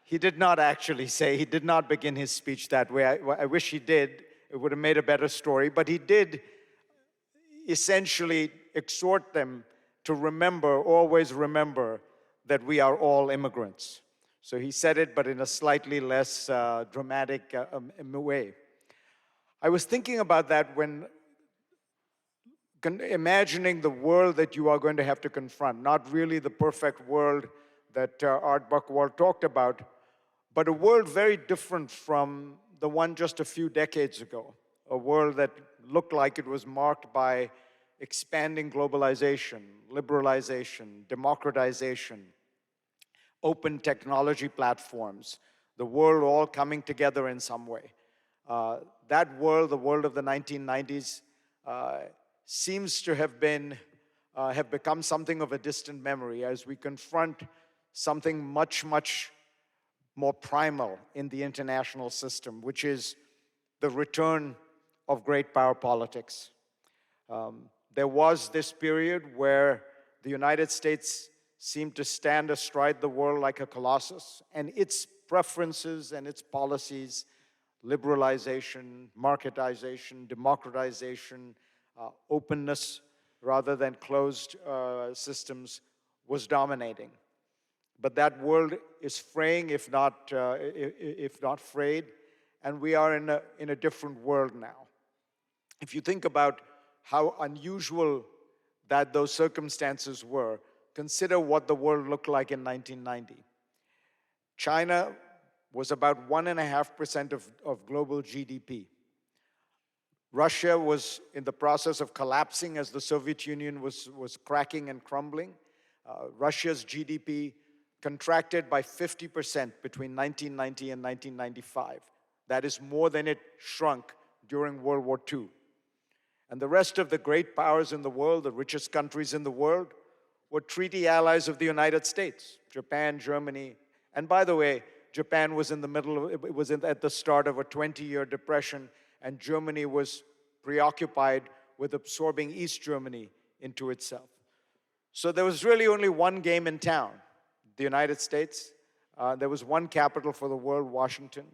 G: He did not actually say, he did not begin his speech that way. I wish he did. It would have made a better story. But he did essentially exhort them to remember, always remember, that we are all immigrants. So he said it, but in a slightly less dramatic way. I was thinking about that when imagining the world that you are going to have to confront, not really the perfect world that Art Buchwald talked about, but a world very different from the one just a few decades ago, a world that looked like it was marked by expanding globalization, liberalization, democratization, open technology platforms, the world all coming together in some way. That world, the world of the 1990s, seems to have become something of a distant memory as we confront something much, much more primal in the international system, which is the return of great power politics. There was this period where the United States seemed to stand astride the world like a colossus, and its preferences and its policies, liberalization, marketization, democratization, openness rather than closed systems, was dominating. But that world is fraying, if not frayed, and we are in a different world now. If you think about how unusual that those circumstances were, consider what the world looked like in 1990. China was about 1.5% of global GDP. Russia was in the process of collapsing as the Soviet Union was cracking and crumbling. Russia's GDP contracted by 50% between 1990 and 1995. That is more than it shrunk during World War II. And the rest of the great powers in the world, the richest countries in the world, were treaty allies of the United States, Japan, Germany. And by the way, Japan was in the middle, it was at the start of a 20-year depression, and Germany was preoccupied with absorbing East Germany into itself. So there was really only one game in town, the United States. There was one capital for the world, Washington.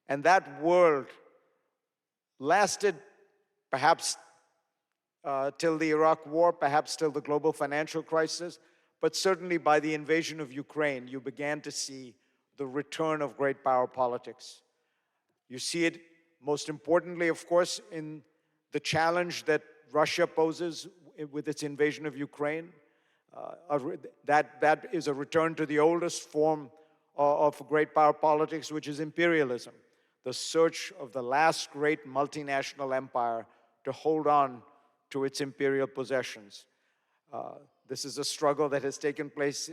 G: And that world lasted perhaps till the Iraq War, perhaps till the global financial crisis, but certainly by the invasion of Ukraine, you began to see the return of great power politics. You see it most importantly, of course, in the challenge that Russia poses with its invasion of Ukraine. That is a return to the oldest form of great power politics, which is imperialism, the search of the last great multinational empire to hold on to its imperial possessions. This is a struggle that has taken place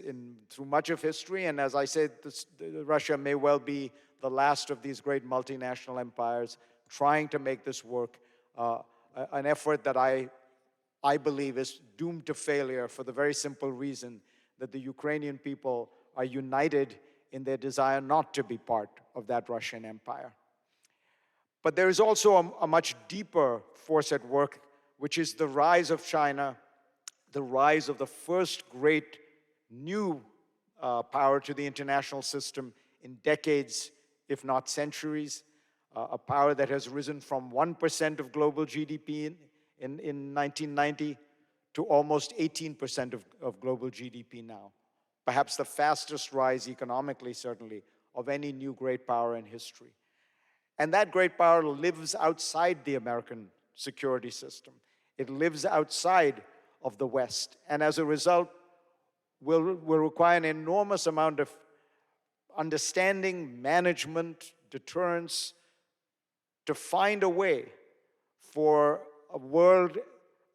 G: through much of history, and as I said, Russia may well be the last of these great multinational empires trying to make this work, an effort that I believe is doomed to failure for the very simple reason that the Ukrainian people are united in their desire not to be part of that Russian empire. But there is also a much deeper force at work, which is the rise of China, the rise of the first great new power to the international system in decades, if not centuries, a power that has risen from 1% of global GDP in 1990 to almost 18% of global GDP now. Perhaps the fastest rise economically, certainly, of any new great power in history. And that great power lives outside the American security system. It lives outside of the West. And as a result, will require an enormous amount of understanding, management, deterrence, to find a way for a world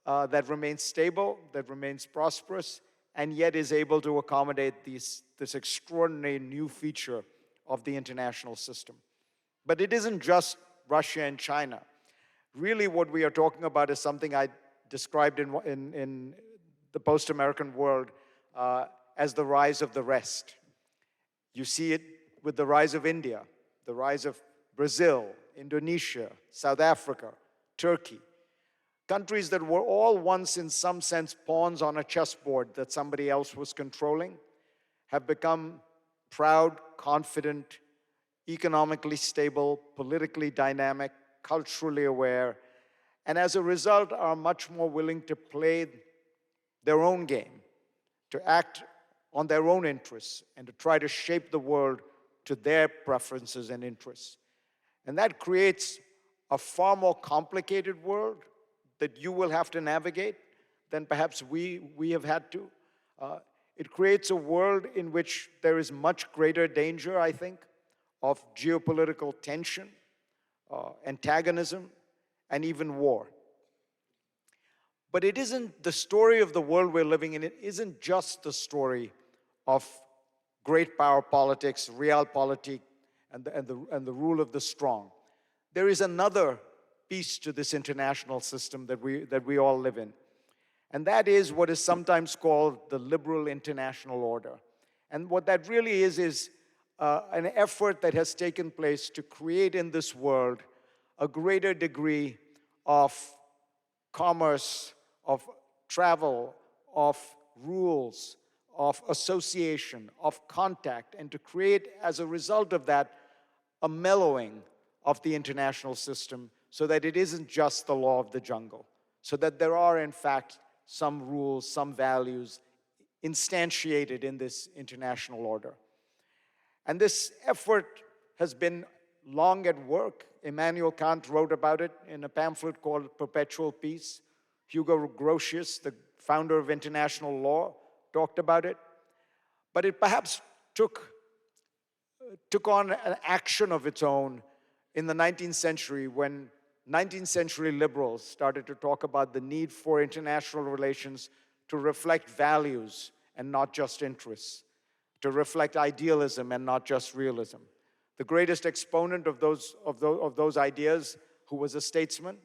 G: that remains stable, that remains prosperous, and yet is able to accommodate this extraordinary new feature of the international system. But it isn't just Russia and China. Really, what we are talking about is something I described in the post-American world as the rise of the rest. You see it with the rise of India, the rise of Brazil, Indonesia, South Africa, Turkey. Countries that were all once, in some sense, pawns on a chessboard that somebody else was controlling, have become proud, confident, economically stable, politically dynamic, culturally aware, and as a result are much more willing to play their own game, to act on their own interests, and to try to shape the world to their preferences and interests. And that creates a far more complicated world that you will have to navigate than perhaps we have had to. It creates a world in which there is much greater danger, I think, of geopolitical tension, antagonism, and even war. But it isn't the story of the world we're living in. It isn't just the story of great power politics, realpolitik, and the rule of the strong. There is another piece to this international system that we all live in. And that is what is sometimes called the liberal international order. And what that really is an effort that has taken place to create in this world a greater degree of commerce, of travel, of rules, of association, of contact, and to create, as a result of that, a mellowing of the international system so that it isn't just the law of the jungle, so that there are, in fact, some rules, some values instantiated in this international order. And this effort has been long at work. Immanuel Kant wrote about it in a pamphlet called Perpetual Peace. Hugo Grotius, the founder of international law, talked about it. But it perhaps took on an action of its own in the 19th century when 19th century liberals started to talk about the need for international relations to reflect values and not just interests, to reflect idealism and not just realism. The greatest exponent of those ideas, who was a statesman,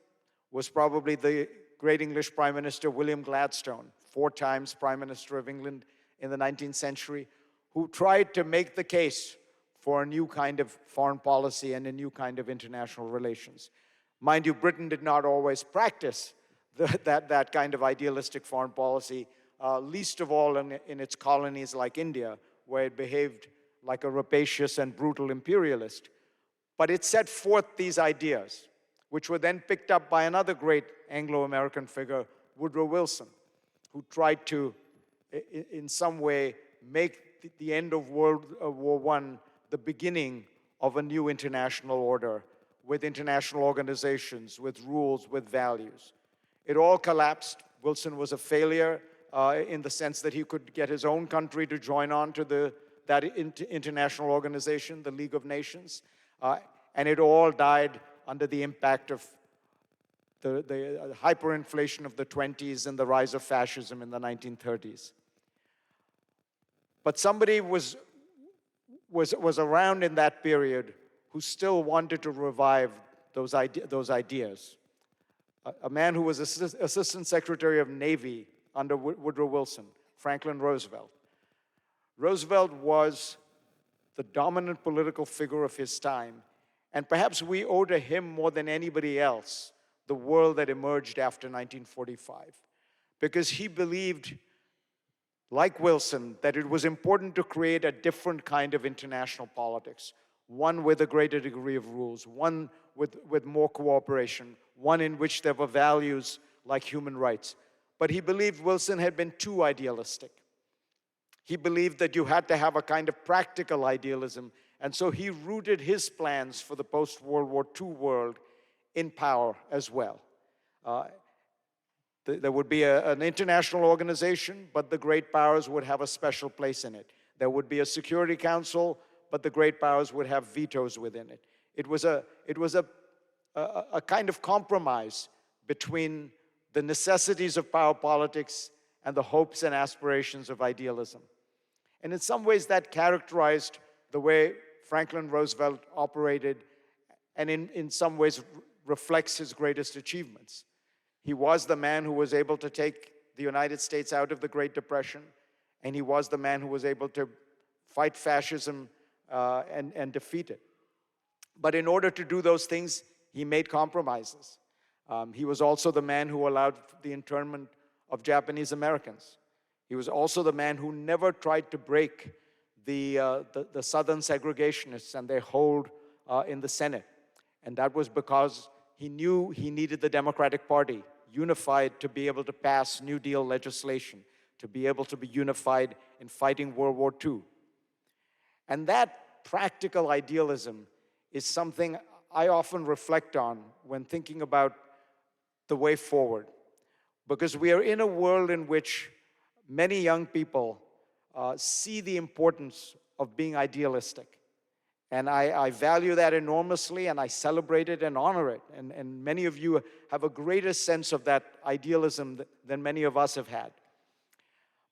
G: was probably the great English Prime Minister William Gladstone, 4 times Prime Minister of England in the 19th century, who tried to make the case for a new kind of foreign policy and a new kind of international relations. Mind you, Britain did not always practice that kind of idealistic foreign policy, least of all in its colonies like India, where it behaved like a rapacious and brutal imperialist. But it set forth these ideas, which were then picked up by another great Anglo-American figure, Woodrow Wilson, who tried to, in some way, make the end of World War I the beginning of a new international order, with international organizations, with rules, with values. It all collapsed. Wilson was a failure in the sense that he could get his own country to join on to that international organization, the League of Nations, and it all died under the impact of the hyperinflation of the 20s and the rise of fascism in the 1930s. But somebody was around in that period who still wanted to revive those ideas. A man who was Assistant Secretary of Navy under Woodrow Wilson, Franklin Roosevelt. Roosevelt was the dominant political figure of his time, and perhaps we owe to him more than anybody else the world that emerged after 1945, because he believed, like Wilson, that it was important to create a different kind of international politics, one with a greater degree of rules, one with more cooperation, one in which there were values like human rights. But he believed Wilson had been too idealistic. He believed that you had to have a kind of practical idealism, and so he rooted his plans for the post-World War II world in power as well. There would be an international organization, but the great powers would have a special place in it. There would be a Security Council, but the great powers would have vetoes within it. It was a kind of compromise between the necessities of power politics and the hopes and aspirations of idealism. And in some ways that characterized the way Franklin Roosevelt operated, and in some ways reflects his greatest achievements. He was the man who was able to take the United States out of the Great Depression, and he was the man who was able to fight fascism and defeat it. But in order to do those things, he made compromises. He was also the man who allowed the internment of Japanese Americans. He was also the man who never tried to break the Southern segregationists and their hold in the Senate. And that was because he knew he needed the Democratic Party unified to be able to pass New Deal legislation, to be able to be unified in fighting World War II. And that practical idealism is something I often reflect on when thinking about the way forward. Because we are in a world in which many young people see the importance of being idealistic. And I value that enormously, and I celebrate it and honor it. And many of you have a greater sense of that idealism than many of us have had.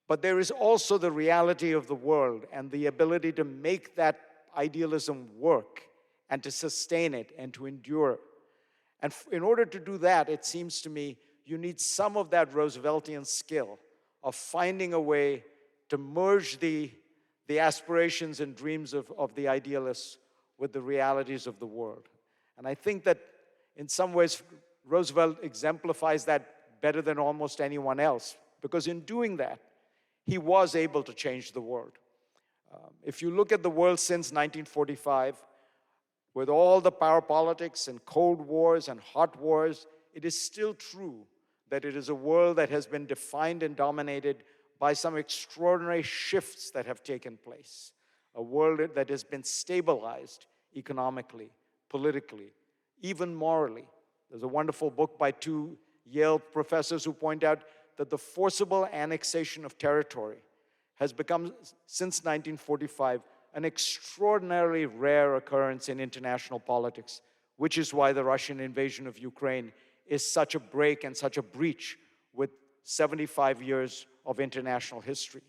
G: But there is also the reality of the world and the ability to make that idealism work and to sustain it and to endure. And in order to do that, it seems to me, you need some of that Rooseveltian skill of finding a way to merge the aspirations and dreams of the idealists with the realities of the world. And I think that in some ways, Roosevelt exemplifies that better than almost anyone else, because in doing that, he was able to change the world. If you look at the world since 1945, with all the power politics and cold wars and hot wars, it is still true that it is a world that has been defined and dominated by some extraordinary shifts that have taken place. A world that has been stabilized economically, politically, even morally. There's a wonderful book by two Yale professors who point out that the forcible annexation of territory has become, since 1945, an extraordinarily rare occurrence in international politics, which is why the Russian invasion of Ukraine is such a break and such a breach with 75 years of international history.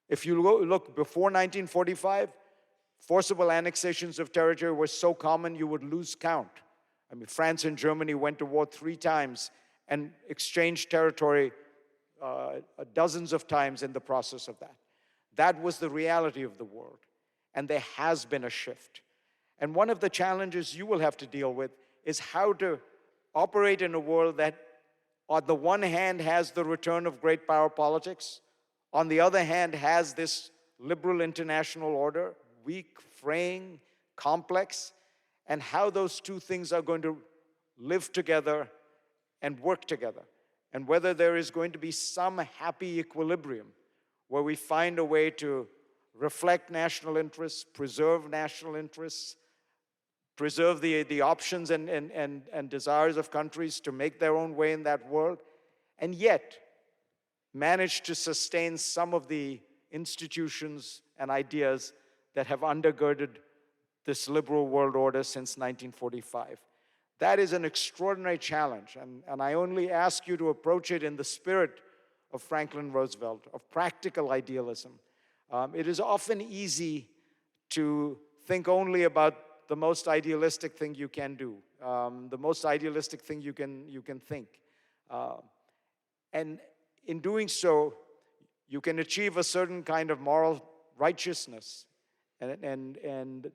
G: If you look before 1945, forcible annexations of territory were so common you would lose count. I mean, France and Germany went to war 3 times and exchanged territory dozens of times in the process of that. That was the reality of the world. And there has been a shift. And one of the challenges you will have to deal with is how to operate in a world that, on the one hand, has the return of great power politics, on the other hand, has this liberal international order, weak, fraying, complex, and how those two things are going to live together and work together, and whether there is going to be some happy equilibrium where we find a way to reflect national interests, preserve national interests, preserve the options and desires of countries to make their own way in that world, and yet manage to sustain some of the institutions and ideas that have undergirded this liberal world order since 1945. That is an extraordinary challenge, and I only ask you to approach it in the spirit of Franklin Roosevelt, of practical idealism. It is often easy to think only about the most idealistic thing you can do, the most idealistic thing you can think. And in doing so, you can achieve a certain kind of moral righteousness and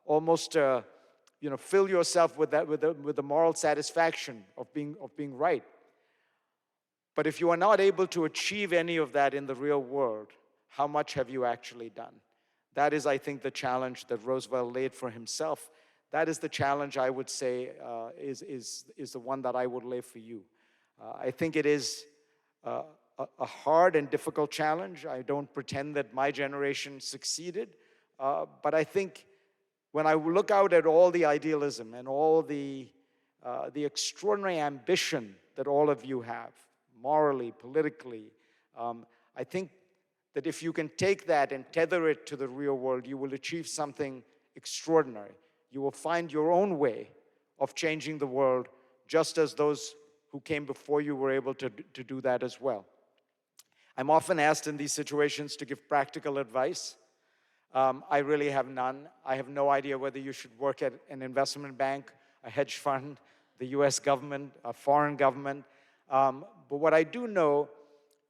G: almost fill yourself with the moral satisfaction of being right. But if you are not able to achieve any of that in the real world, how much have you actually done? That is, I think, the challenge that Roosevelt laid for himself. That is the challenge I would say is the one that I would lay for you. I think it is a hard and difficult challenge. I don't pretend that my generation succeeded, but I think when I look out at all the idealism and all the the extraordinary ambition that all of you have, morally, politically. I think that if you can take that and tether it to the real world, you will achieve something extraordinary. You will find your own way of changing the world, just as those who came before you were able to do that as well. I'm often asked in these situations to give practical advice. I really have none. I have no idea whether you should work at an investment bank, a hedge fund, the US government, a foreign government. But what I do know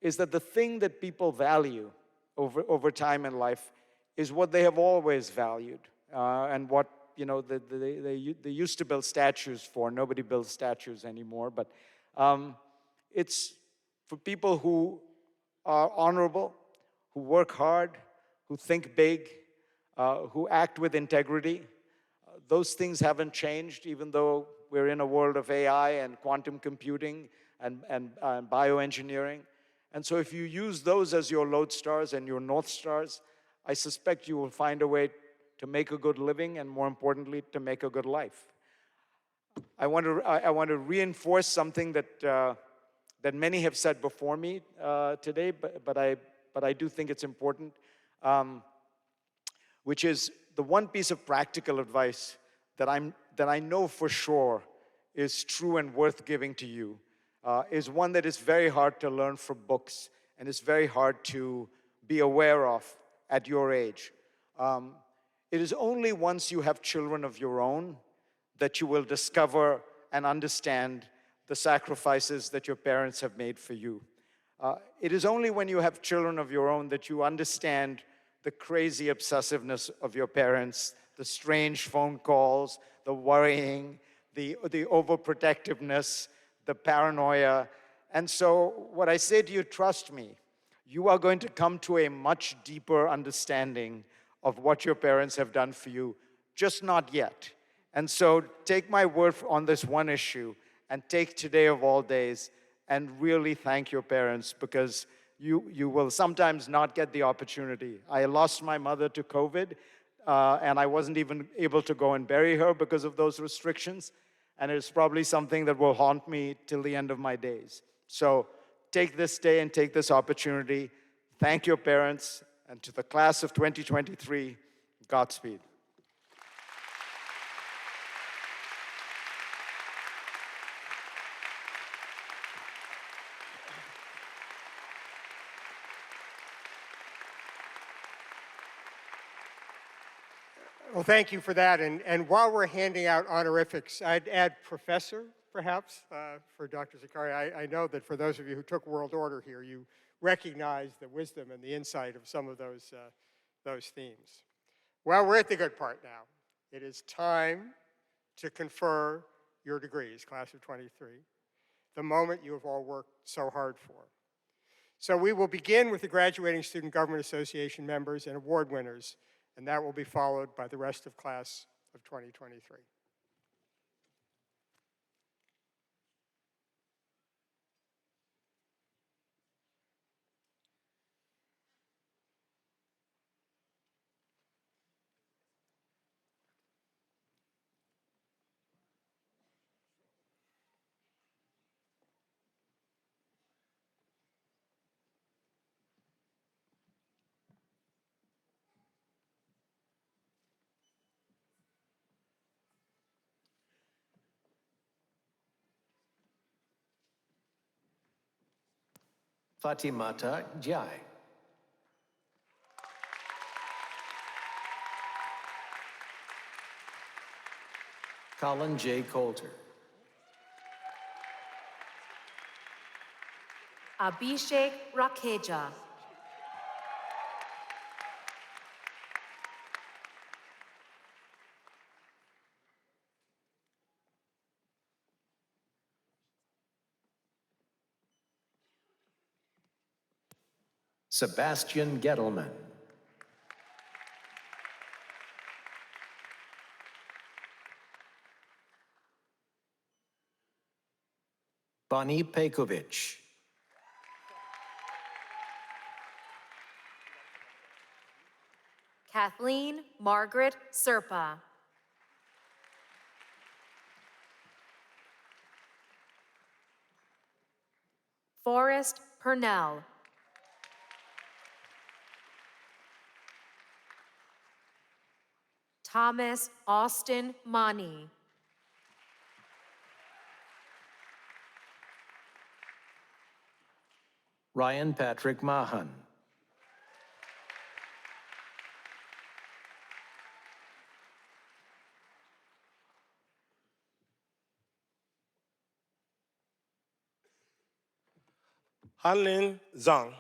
G: is that the thing that people value over time in life is what they have always valued, and what they used to build statues for. Nobody builds statues anymore, but it's for people who are honorable, who work hard, who think big, who act with integrity. Those things haven't changed, even though we're in a world of AI and quantum computing and bioengineering. And so if you use those as your lodestars and your north stars, I suspect you will find a way to make a good living, and more importantly, to make a good life. I want to reinforce something that many have said before me today, but I do think it's important, which is the one piece of practical advice that I know for sure is true and worth giving to you, is one that is very hard to learn from books and is very hard to be aware of at your age. It is only once you have children of your own that you will discover and understand the sacrifices that your parents have made for you. It is only when you have children of your own that you understand the crazy obsessiveness of your parents, the strange phone calls, the worrying, the overprotectiveness, the paranoia. And so what I say to you, trust me, you are going to come to a much deeper understanding of what your parents have done for you, just not yet. And so take my word on this one issue and take today of all days and really thank your parents, because you will sometimes not get the opportunity. I lost my mother to COVID, and I wasn't even able to go and bury her because of those restrictions. And it's probably something that will haunt me till the end of my days. So take this day and take this opportunity. Thank your parents, and to the class of 2023, Godspeed.
A: Well, thank you for that. And while we're handing out honorifics, I'd add professor, perhaps, for Dr. Zakaria. I know that for those of you who took World Order here, you recognize the wisdom and the insight of some of those themes. Well, we're at the good part now. It is time to confer your degrees, class of 23, the moment you have all worked so hard for. So we will begin with the Graduating Student Government Association members and award winners, and that will be followed by the rest of class of 2023.
H: Fatimata Jai. Colin J. Coulter.
I: Abhishek Rakeja.
H: Sebastian Gettleman. Bonnie Pekovic.
I: Kathleen Margaret Serpa. Forrest Purnell. Thomas Austin Mani.
H: Ryan Patrick Mahan.
F: Hanlin Zhang.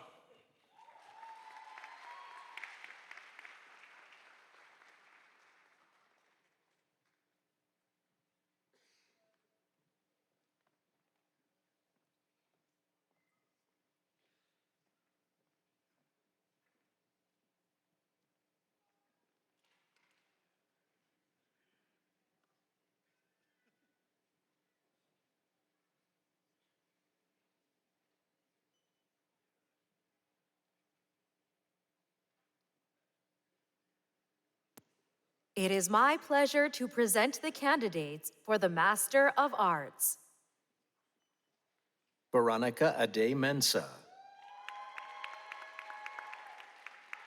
I: It is my pleasure to present the candidates for the Master of Arts.
H: Veronica Ade Mensa.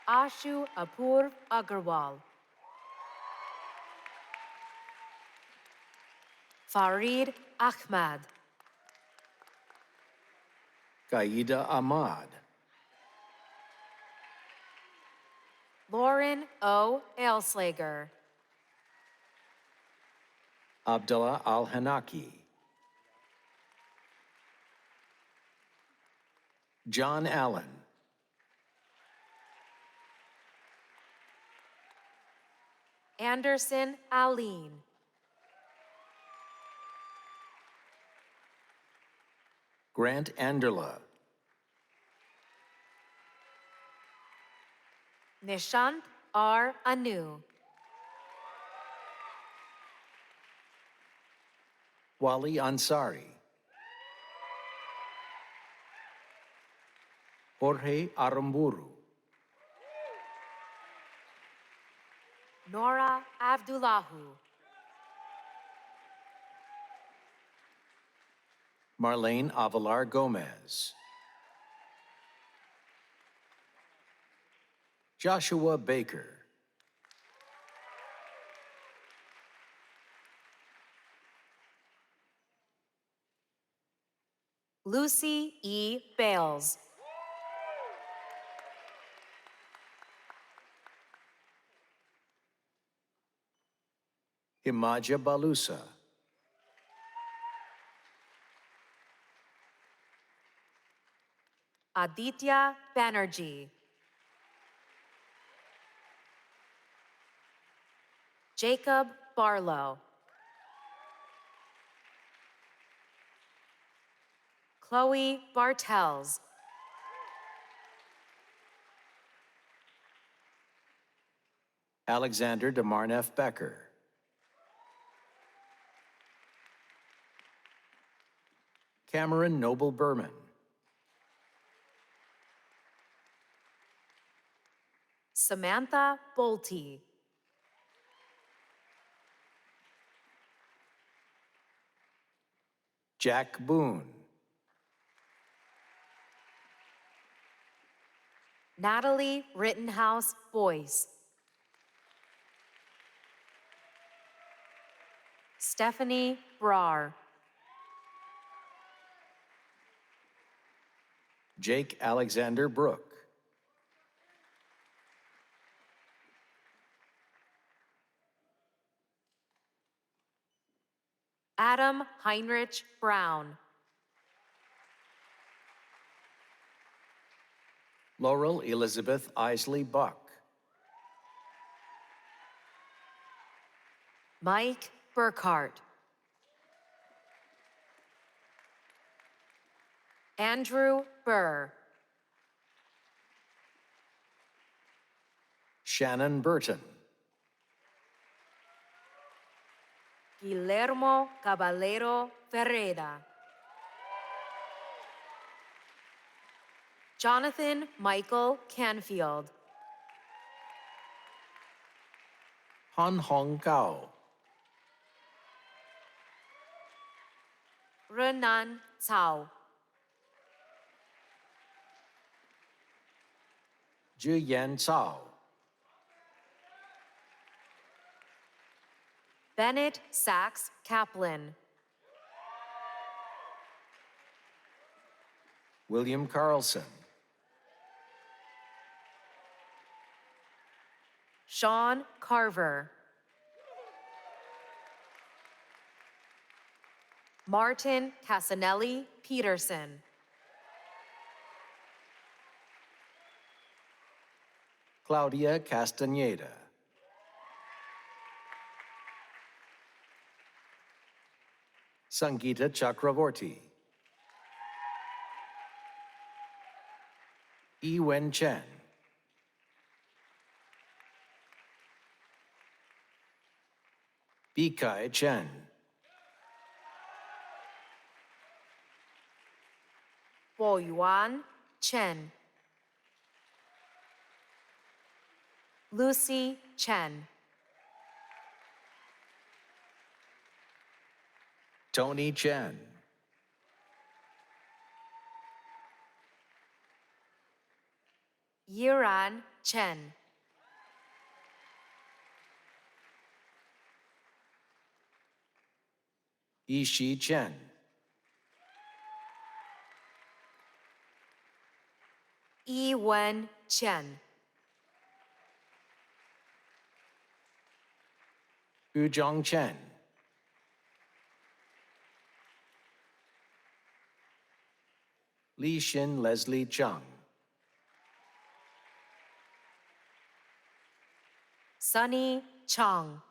I: Ashu Apurv Agarwal. Farid Ahmad.
H: Qaida Ahmad.
I: Lauren O. Ailslager.
H: Abdullah Al-Hanaki. John Allen.
I: Anderson Aline.
H: Grant Anderla.
I: Nishant R. Anu.
H: Wali Ansari. Jorge Aramburu.
I: Nora Abdullahu.
H: Marlene Avalar Gomez. Joshua Baker.
I: Lucy E. Bales.
H: Himaja Balusa.
I: Aditya Banerjee. Jacob Barlow. Chloe Bartels.
H: Alexander Demarneff Becker. Cameron Noble Berman.
I: Samantha Bolte.
H: Jack Boone.
I: Natalie Rittenhouse Boyce. Stephanie Brar.
H: Jake Alexander Brook.
I: Adam Heinrich Brown.
H: Laurel Elizabeth Isley Buck.
I: Mike Burkhart. Andrew Burr.
H: Shannon Burton.
I: Guillermo Caballero Ferreira. Jonathan Michael Canfield.
H: Han Hong Kao.
I: Renan Cao.
H: Zhi Yan Cao.
I: Bennett Sachs Kaplan.
H: William Carlson.
I: Sean Carver. Martin Casanelli Peterson.
H: Claudia Castaneda. Sangeeta Chakravorty. Yi Wen Chen. Bikai Chen.
I: Bo Yuan Chen. Lucy Chen.
H: Tony Chen.
I: Yiran Chen.
H: Yishi Chen.
I: Yi Wen Chen.
H: Yuzhong Chen. Li Xin Leslie Chung.
I: Sunny Chong.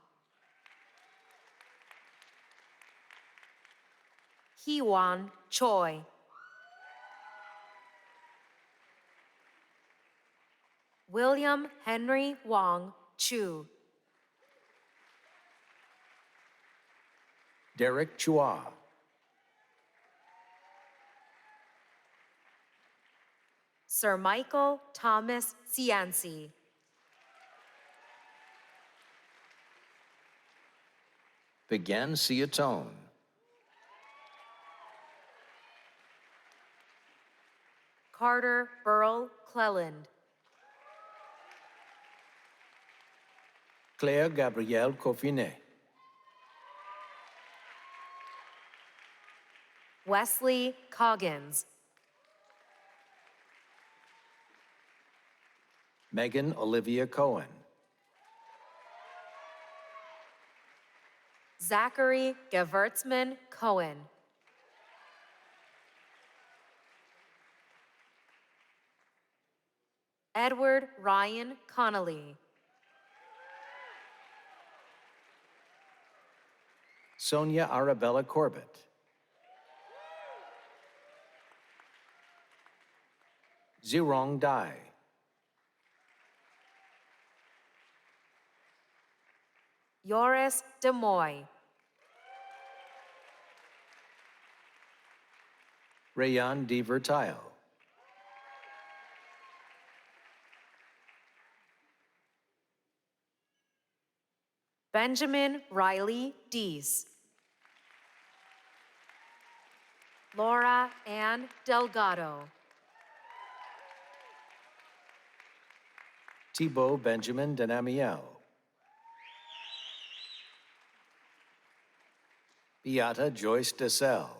I: Hewan Choi. William Henry Wong Chu.
H: Derek Chua.
I: Sir Michael Thomas Cianci.
H: Began Siatone.
I: Carter Burl Cleland.
H: Claire Gabrielle Coffinet.
I: Wesley Coggins.
H: Megan Olivia Cohen.
I: Zachary Gewurtzman Cohen. Edward Ryan Connolly.
H: Sonia Arabella Corbett. Zirong Dai.
I: Yoris Demoy.
H: Rayan D. Vertile.
I: Benjamin Riley Dees. Laura Ann Delgado.
H: Thibaut Benjamin Denamiel. Beata Joyce DeSalle.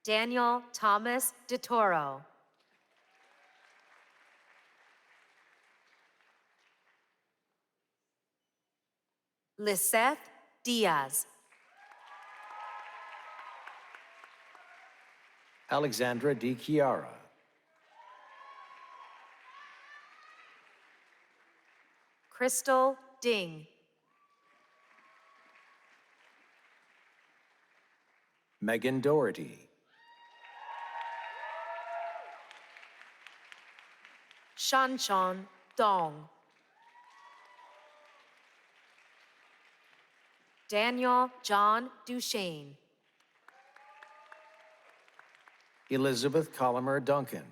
I: Daniel Thomas DeToro. Liseth Diaz.
H: Alexandra D. Chiara.
I: Crystal Ding.
H: Megan Doherty.
I: Shanshan Dong. Daniel John Duchesne.
H: Elizabeth Colomer Duncan.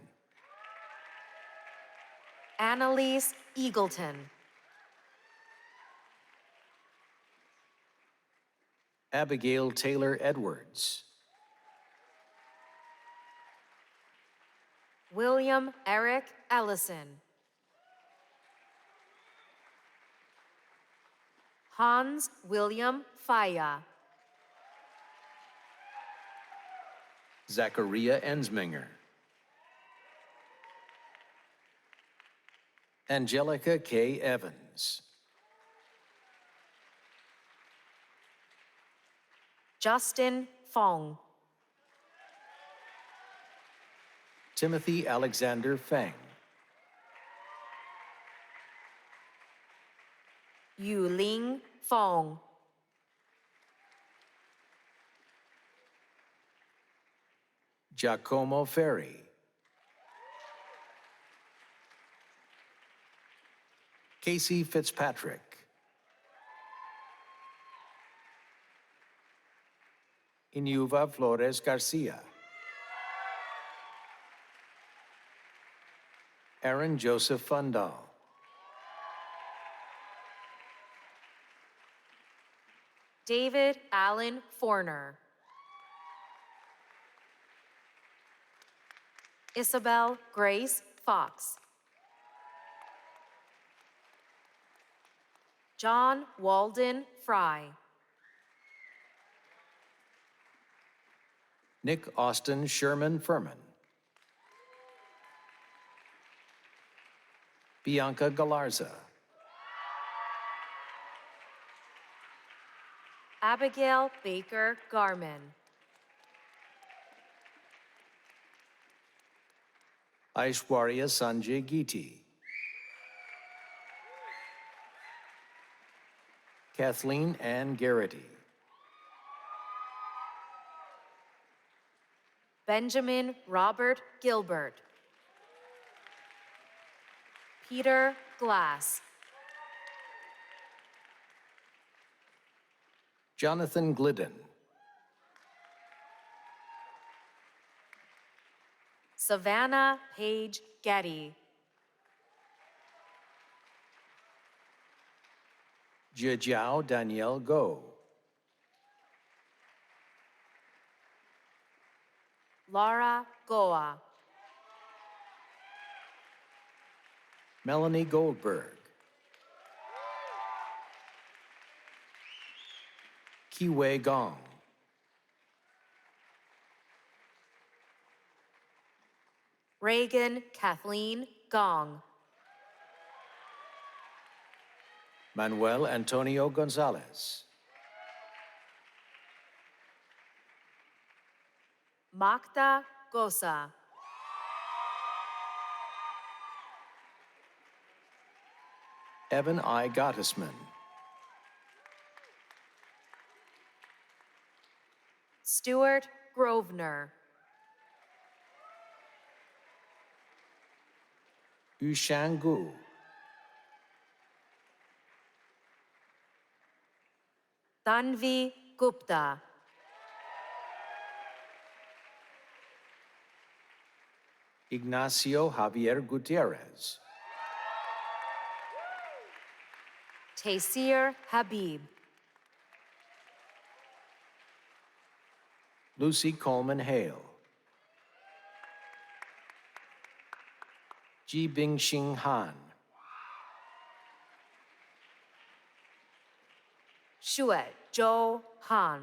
I: Annalise Eagleton.
H: Abigail Taylor Edwards.
I: William Eric Ellison. Hans William Faya.
H: Zachariah Ensminger. Angelica K. Evans.
I: Justin Fong.
H: Timothy Alexander Feng.
I: Yuling Fong.
H: Giacomo Ferri. Casey Fitzpatrick. Inuva Flores Garcia. Aaron Joseph Fundal.
I: David Allen Forner. Isabel Grace Fox. John Walden Fry.
H: Nick Austin Sherman Furman. Bianca Galarza.
I: Abigail Baker Garman.
H: Aishwarya Sanjay Geeti. Kathleen Ann Garrity.
I: Benjamin Robert Gilbert. Peter Glass.
H: Jonathan Glidden.
I: Savannah Page Getty.
H: Jiajiao Danielle Go.
I: Laura Goa.
H: Melanie Goldberg. Kiwei Gong.
I: Reagan Kathleen Gong.
H: Manuel Antonio Gonzalez.
I: Makta Gosa.
H: Evan I. Gottesman.
I: Stuart Grosvenor.
H: Yushan Gu.
I: Tanvi Gupta.
H: Ignacio Javier Gutierrez.
I: Taysir Habib.
H: Lucy Coleman Hale. Ji Bingxing Han.
I: Xue Zhou Han.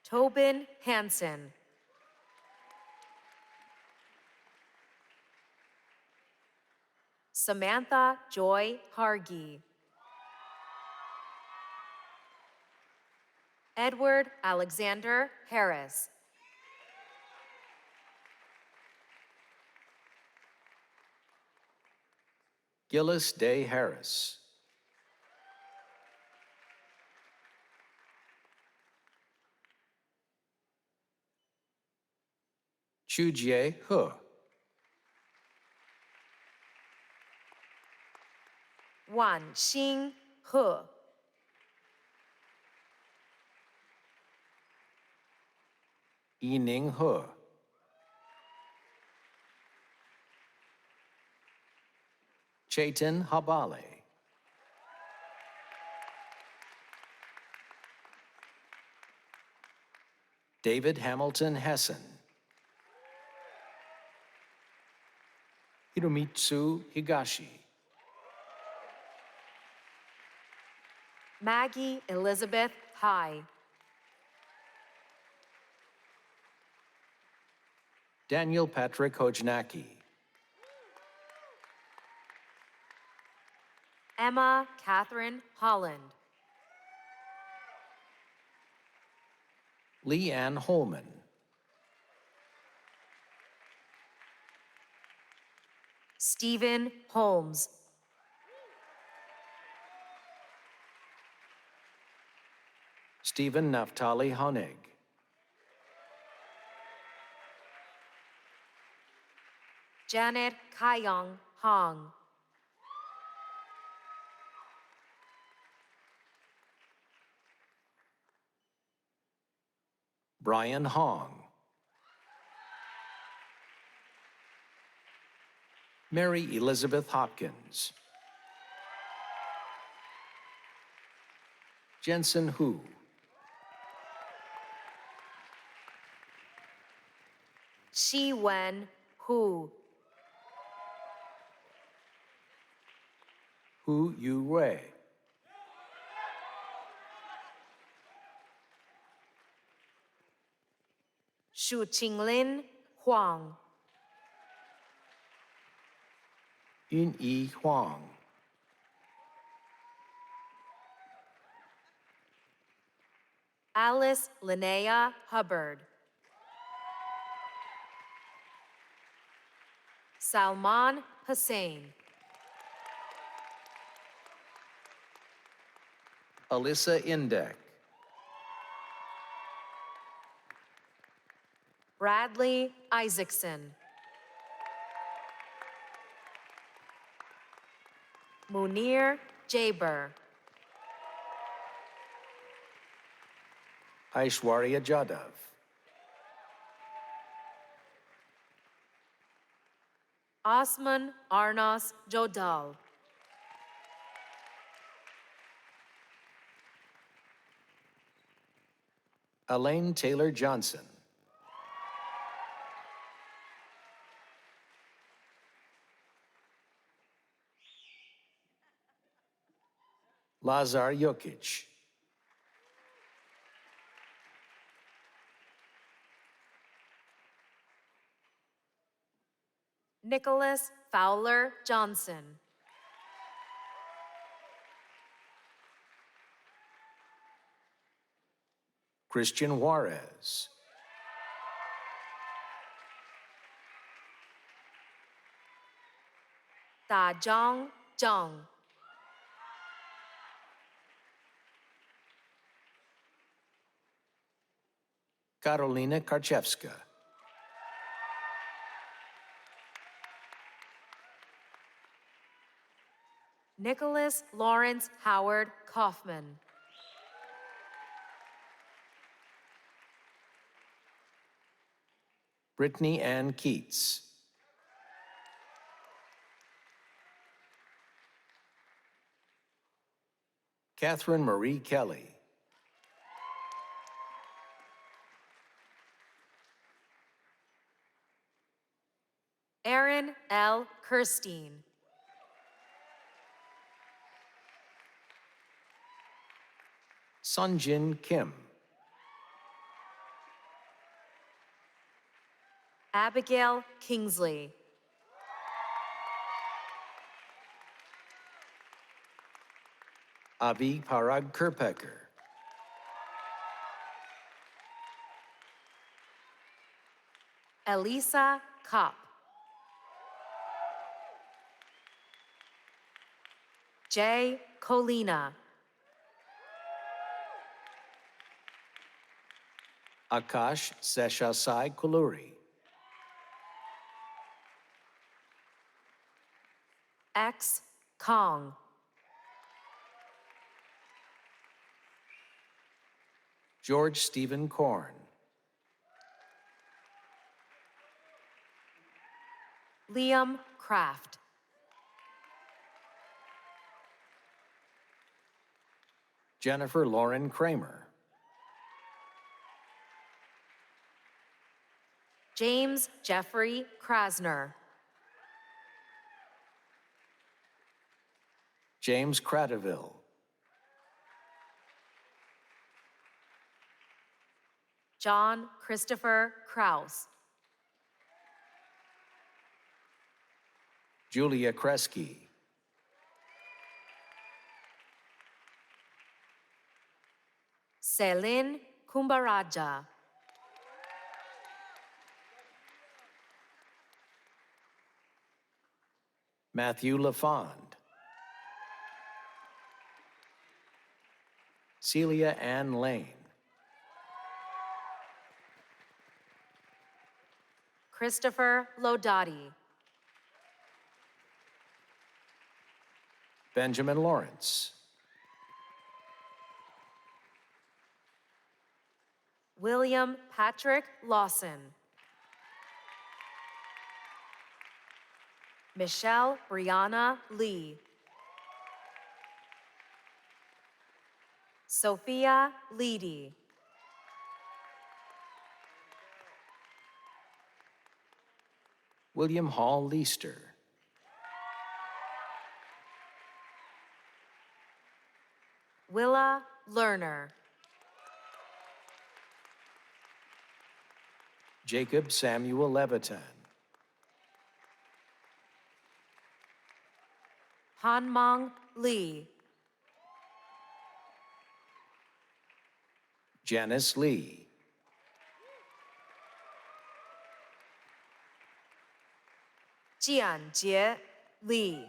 I: Tobin Hansen. Samantha Joy Hargi. Edward Alexander Harris.
H: Gillis Day Harris. Chujie He.
I: Wan Xing He.
H: Yining He. Chetan Habale. David Hamilton Hessen. Hiromitsu Higashi.
I: Maggie Elizabeth High.
H: Daniel Patrick Hojnacki.
I: Emma Catherine Holland.
H: Leanne Holman.
I: Stephen Holmes.
H: Stephen Naftali Honig.
I: Janet Kayong Hong.
H: Brian Hong. Mary Elizabeth Hopkins. Jensen Hu.
I: Shi Wen Hu.
H: Hu Yu Wei.
I: Shu Qinglin Huang.
H: Yun Yi Huang.
I: Alice Linnea Hubbard. Salman Hussein.
H: Alyssa Indek.
I: Bradley Isaacson. Munir Jaber.
H: Aishwarya Jadhav.
I: Osman Arnas Jodal.
H: Elaine Taylor Johnson. Lazar Jokic.
I: Nicholas Fowler Johnson.
H: Christian Juarez.
I: Da Zhang Zhang.
H: Karolina Karchevska.
I: Nicholas Lawrence Howard Kaufman.
H: Brittany Ann Keats. Catherine Marie Kelly.
I: Aaron L. Kirstein.
H: Sunjin Kim.
I: Abigail Kingsley.
H: Avi Parag Kerpecker.
I: Elisa Kopp. Jay Colina.
H: Akash Seshasai Kuluri.
I: X Kong.
H: George Stephen Korn.
I: Liam Kraft.
H: Jennifer Lauren Kramer.
I: James Jeffrey Krasner.
H: James Cradaville.
I: John Christopher Kraus.
H: Julia Kresge.
I: Selin Kumbaraja.
H: Matthew LaFond. Celia Ann Lane.
I: Christopher Lodati.
H: Benjamin Lawrence.
I: William Patrick Lawson. Michelle Brianna Lee. Sophia Leedy.
H: William Hall Leester.
I: Willa Lerner.
H: Jacob Samuel Levitan.
I: Hanmang Lee.
H: Janice Lee.
I: Jianjie Lee.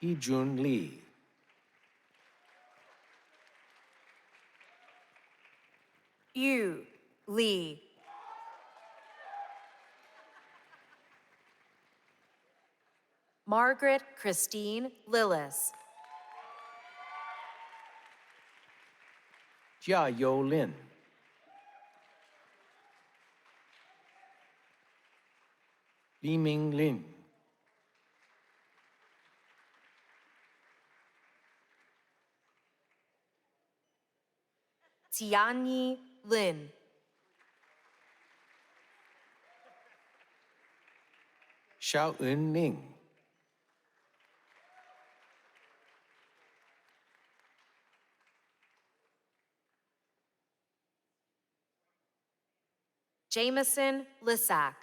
H: Yijun Lee.
I: Yu Lee. Margaret Christine Lillis.
H: Jia Yo Lin. Li Ming Lin.
I: Tianyi Lin.
H: Xiao Eun Ning.
I: Jameson Lissack.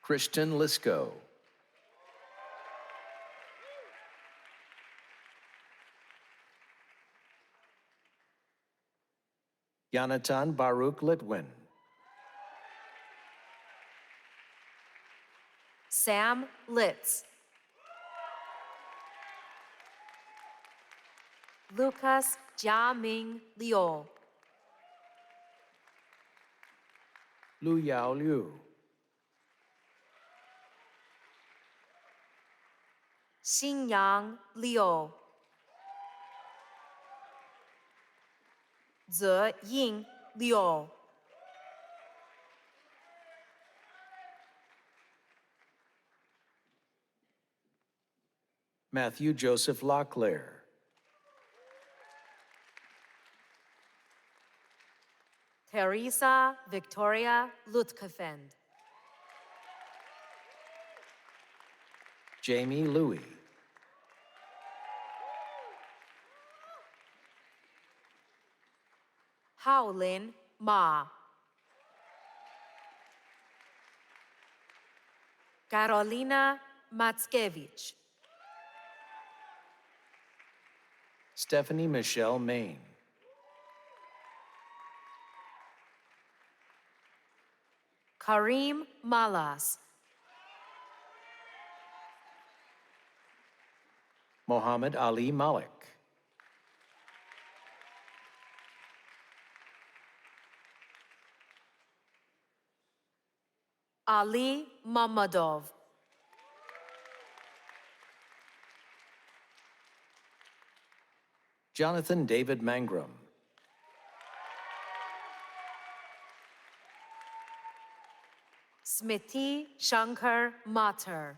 H: Christian Lisco. Yonatan Baruch Litwin.
I: Sam Litz. Lucas Jiaming Liu.
H: Lu Yao Liu.
I: Xinyang Liu. Zeying Liu.
H: Matthew Joseph Locklear.
I: Teresa Victoria Lutkefend.
H: Jamie Louie.
I: Haolin Ma. Karolina Matskevich.
H: Stephanie Michelle Main.
I: Kareem Malas.
H: Mohammed Ali Malik.
I: Ali Mamadov.
H: Jonathan David Mangrum.
I: Smriti Shankar Mathur.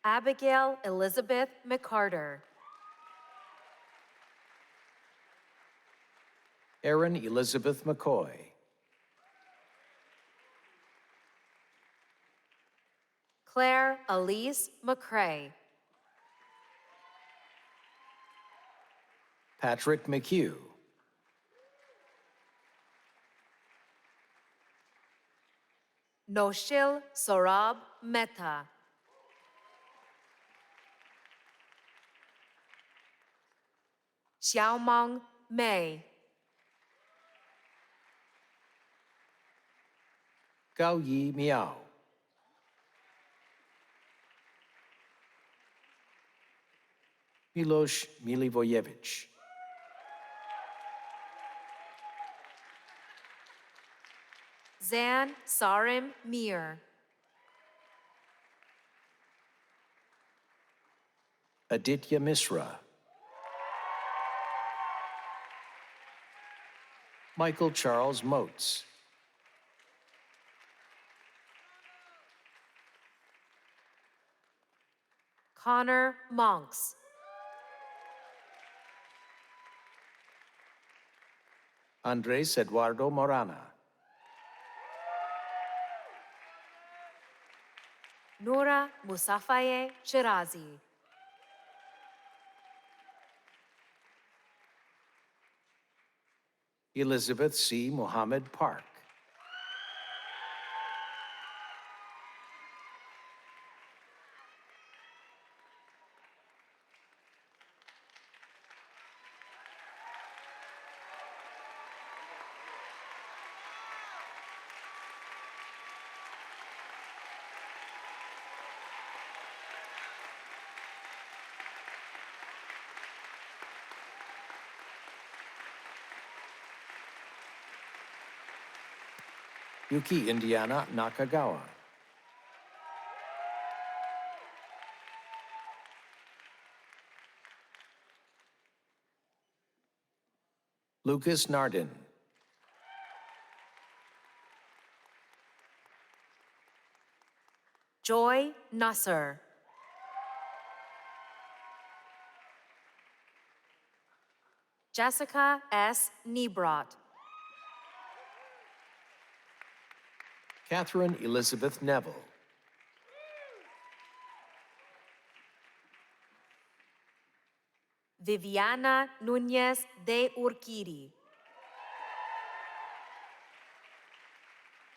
I: Abigail Elizabeth McCarter.
H: Erin Elizabeth McCoy.
I: Claire Elise McCrae.
H: Patrick McHugh.
I: Noshil Sorab Mehta. Xiaomang Mei.
H: Gao Yi Miao. Miloš Milivojevic.
I: Zan Sarim Mir.
H: Aditya Misra. Michael Charles Moats.
I: Connor Monks.
H: Andres Eduardo Morana.
I: Noura Musafaye Shirazi.
H: Elizabeth C. Muhammad Park. Yuki Indiana Nakagawa. Lucas Nardin.
I: Joy Nasser. Jessica S. Niebrot.
H: Catherine Elizabeth Neville.
I: Viviana Nunez de Urquidi.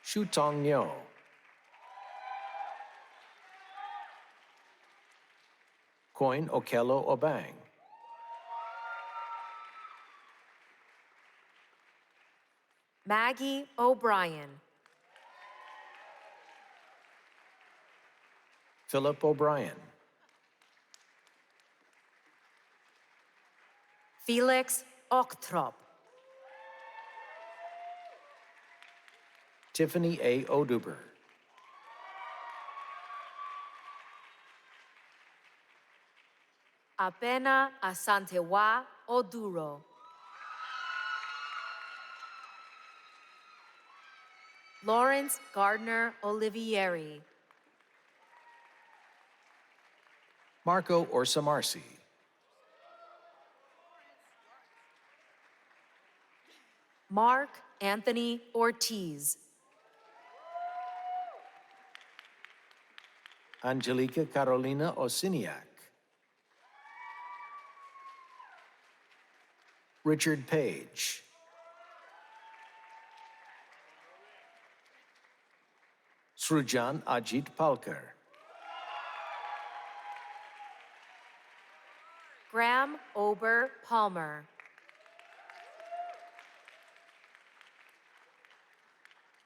H: Shutong Nyo. Coin Okello Obang.
I: Maggie O'Brien.
H: Philip O'Brien.
I: Felix Ochthrop.
H: Tiffany A. Oduber.
I: Apena Asantewa Oduro. Lawrence Gardner Olivieri.
H: Marco Orsamarsi.
I: Mark Anthony Ortiz.
H: Angelica Carolina Osiniak. Richard Page. Srujan Ajit Palkar.
I: Graham Ober Palmer.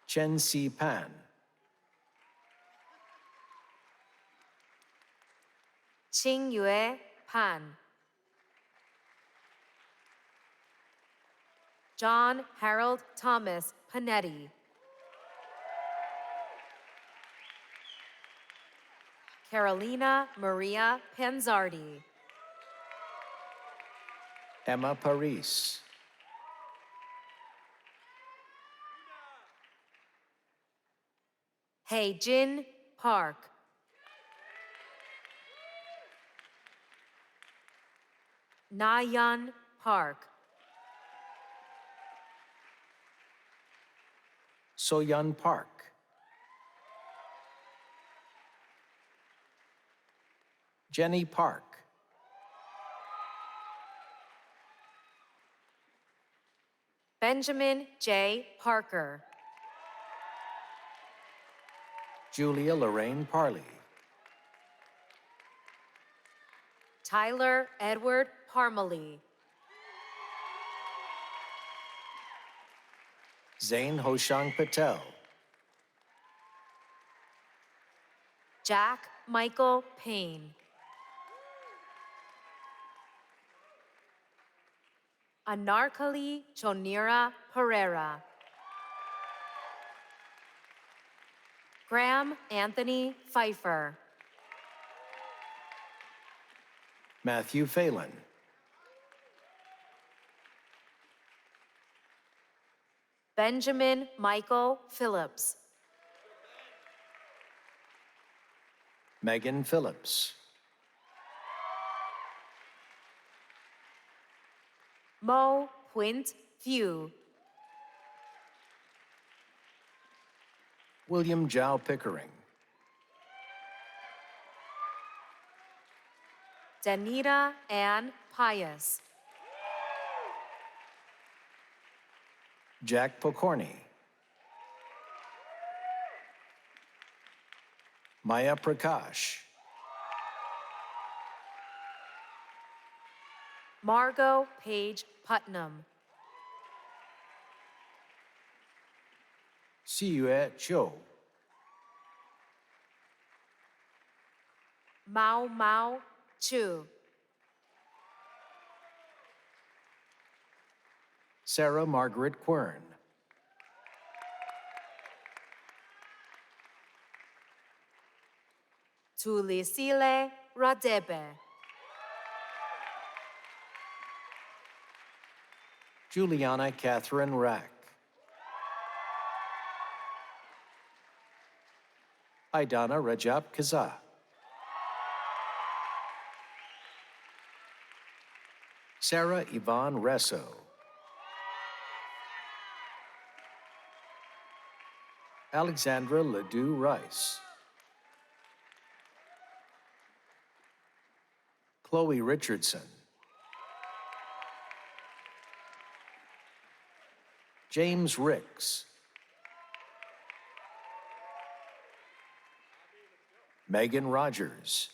H: Chen Si Pan.
I: Qing Yue Pan. John Harold Thomas Panetti. Carolina Maria Panzardi.
H: Emma Paris.
I: Hei Jin Park. Na-Yeon Park.
H: So-Yeon Park. Jenny Park.
I: Benjamin J. Parker.
H: Julia Lorraine Parley.
I: Tyler Edward Parmalee.
H: Zain Hoshang Patel.
I: Jack Michael Payne. Anarkali Chonira Pereira. Graham Anthony Pfeiffer.
H: Matthew Phelan.
I: Benjamin Michael Phillips.
H: Megan Phillips.
I: Mo Quint Few.
H: William Jow Pickering.
I: Danita Ann Pius.
H: Jack Pokorny. Maya Prakash.
I: Margot Page Putnam.
H: Siyue Cho.
I: Mao Mao Chu.
H: Sarah Margaret Quern.
I: Tulisile Radebe.
H: Juliana Catherine Rack. Aidana Rajab Kaza. Sarah Yvonne Resso. Alexandra Ledoux Rice. Chloe Richardson. James Ricks. Megan Rogers.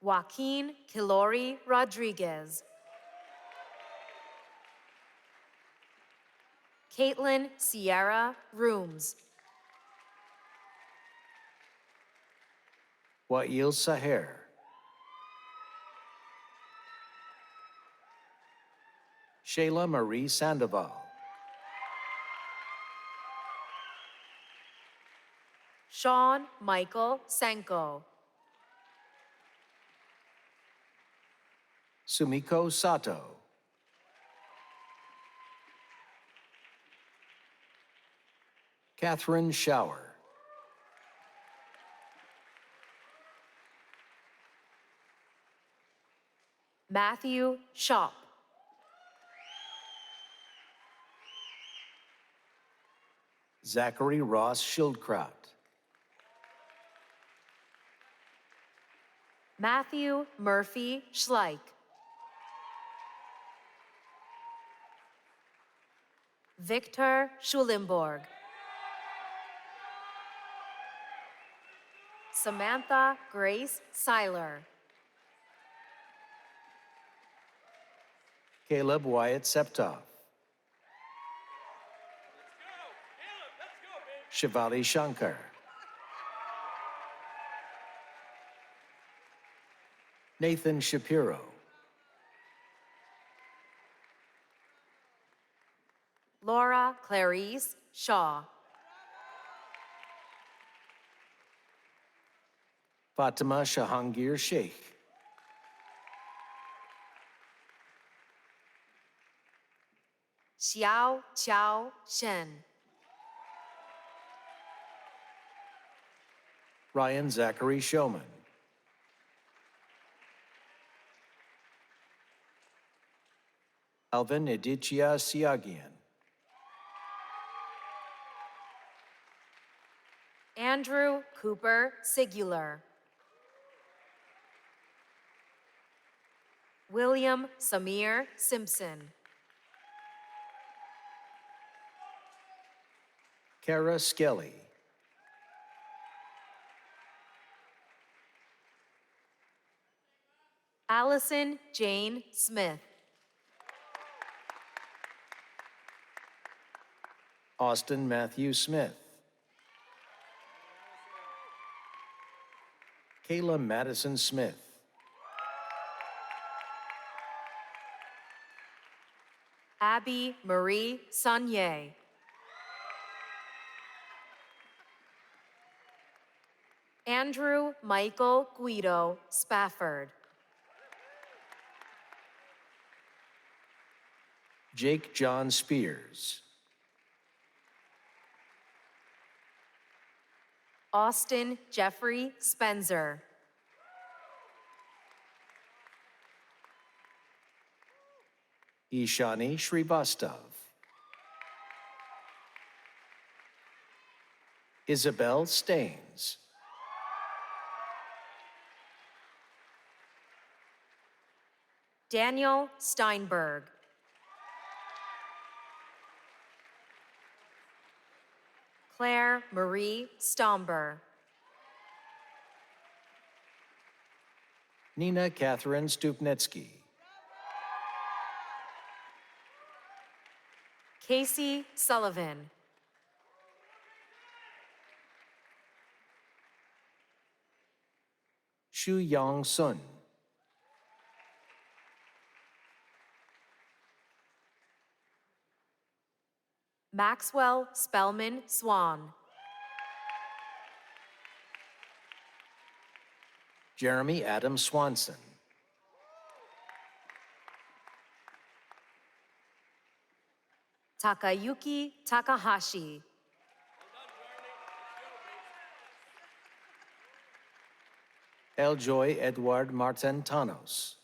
I: Joaquin Kilori Rodriguez. Caitlin Sierra Rooms.
H: Wael Saher. Shayla Marie Sandoval.
I: Sean Michael Senko.
H: Sumiko Sato. Catherine Shower.
I: Matthew Shop.
H: Zachary Ross Schildkraut.
I: Matthew Murphy Schleich. Victor Schulenborg. Samantha Grace Seiler.
H: Caleb Wyatt Septov. Shivali Shankar. Nathan Shapiro.
I: Laura Clarice Shaw.
H: Fatima Shahangir Sheikh.
I: Xiao Qiao Shen.
H: Ryan Zachary Showman. Alvin Edichia Siagian.
I: Andrew Cooper Sigular. William Samir Simpson.
H: Kara Skelly.
I: Allison Jane Smith.
H: Austin Matthew Smith. Kayla Madison Smith.
I: Abby Marie Sanye. Andrew Michael Guido Spafford.
H: Jake John Spears.
I: Austin Jeffrey Spencer.
H: Ishani Srivastav. Isabel Staines.
I: Daniel Steinberg. Claire Marie Stomber.
H: Nina Catherine Stupnitsky.
I: Casey Sullivan.
H: Shu Yong Sun.
I: Maxwell Spellman Swan.
H: Jeremy Adam Swanson.
I: Takayuki Takahashi.
H: Eljoy Edward Martentanos.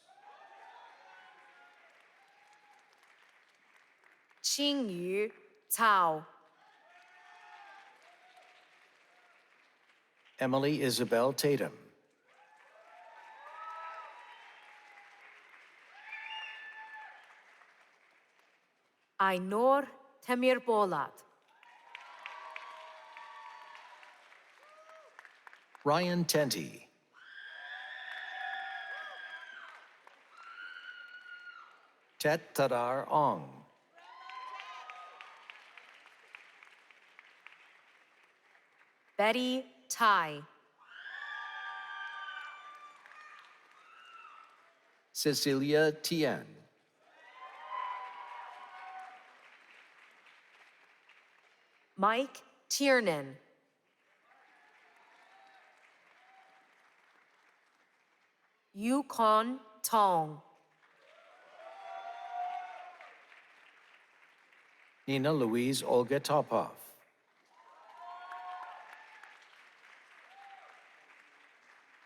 I: Qingyu Cao.
H: Emily Isabel Tatum.
I: Ainur Temirbolat.
H: Ryan Tenty. Tet Tadar Ong.
I: Betty Tai.
H: Cecilia Tien.
I: Mike Tiernan. Yukon Tong.
H: Nina Louise Olga Topov.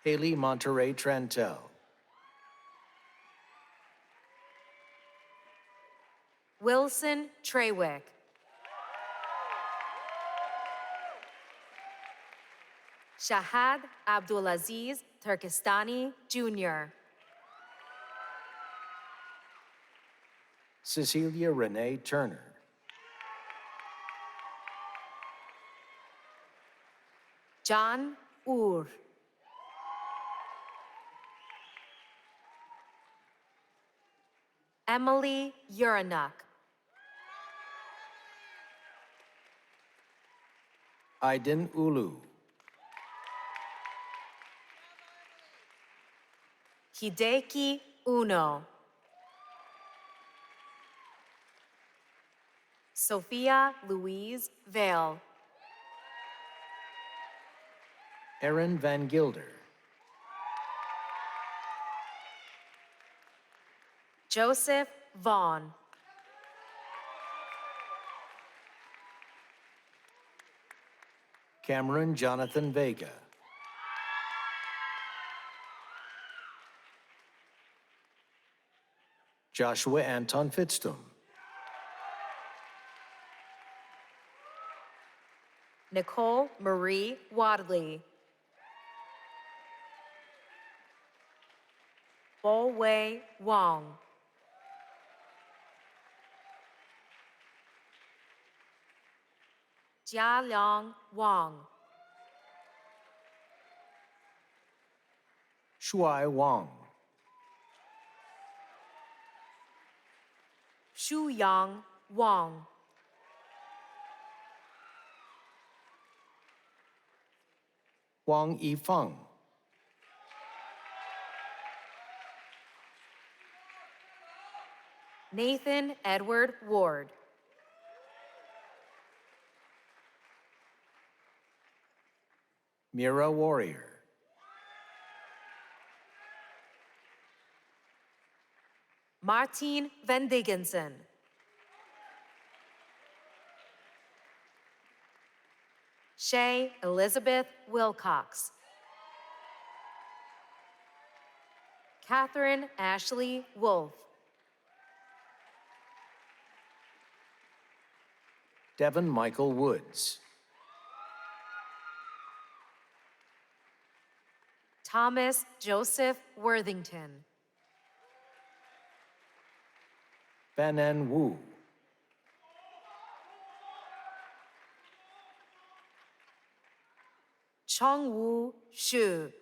H: Haley Monterey Trantel.
I: Wilson Treywick. Shahad Abdulaziz Turkestani Jr.
H: Cecilia Renee Turner.
I: John Ur. Emily Uranak.
H: Aiden Ulu.
I: Hideki Uno. Sophia Louise Vale.
H: Erin Van Gilder.
I: Joseph Vaughn.
H: Cameron Jonathan Vega. Joshua Anton Fitztum.
I: Nicole Marie Wadley. Bo Wei Wong. Jialiang Wang.
H: Shuai Wang.
I: Shuyang Wang.
H: Wang Yifeng.
I: Nathan Edward Ward.
H: Mira Warrior.
I: Martine Van Diggensen. Shay Elizabeth Wilcox. Catherine Ashley Wolf.
H: Devin Michael Woods.
I: Thomas Joseph Worthington.
H: Banan Wu.
I: Chongwu Xu.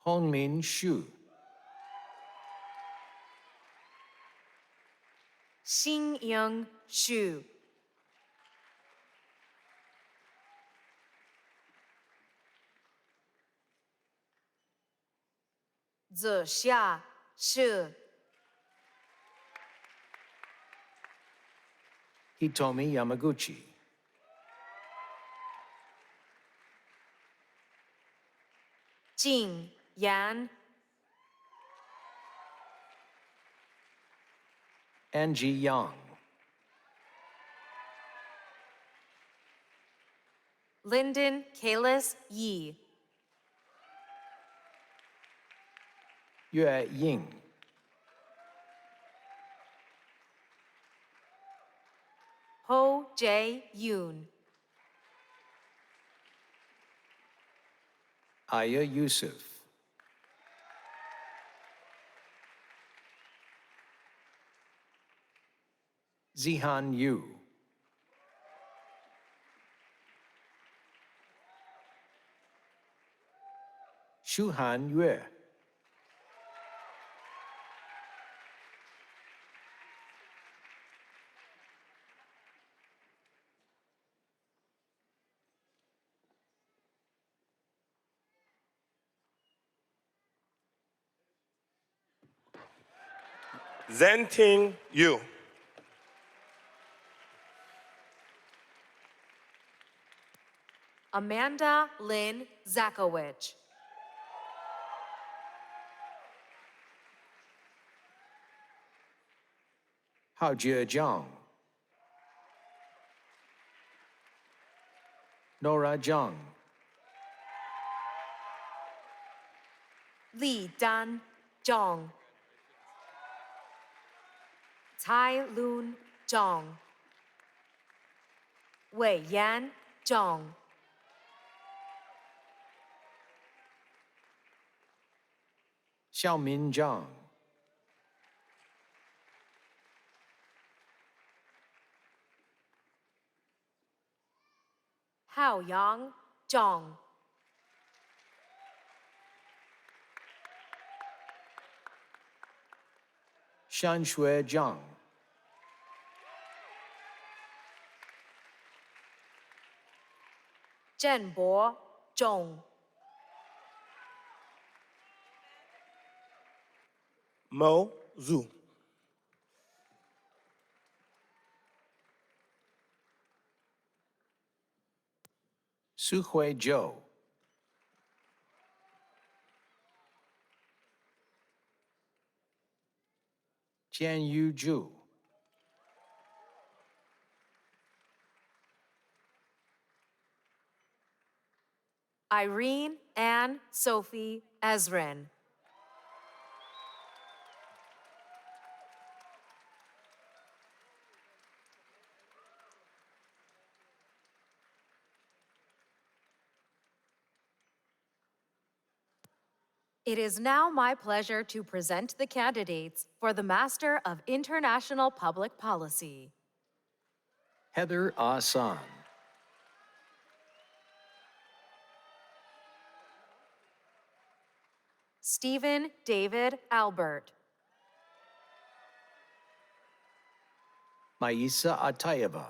H: Hongmin Xu.
I: Xingying Xu. Zixia Shi.
H: Hitomi Yamaguchi.
I: Jing Yan.
H: Angie Yang.
I: Lyndon Kalis Yi.
H: Yue Ying.
I: Ho Jae Yoon.
H: Aya Yusuf. Zihan Yu. Shuhan Yue.
F: Zenting Yu.
I: Amanda Lynn Zakowicz.
H: Hao Jie Zhang. Nora Zhang.
I: Li Dan Zhong. Tai Lun Zhong. Wei Yan Zhong.
H: Xiaomin Zhang.
I: Hao Yang Zhong.
H: Shanxue Zhang.
I: Zhenbo Zhong.
F: Mo Zhu.
H: Suhui Zhou. Jian Yu Zhu.
I: Irene Ann Sophie Ezrin. It is now my pleasure to present the candidates for the Master of International Public Policy.
H: Heather Ahsan.
I: Stephen David Albert.
H: Maisa Atayeva.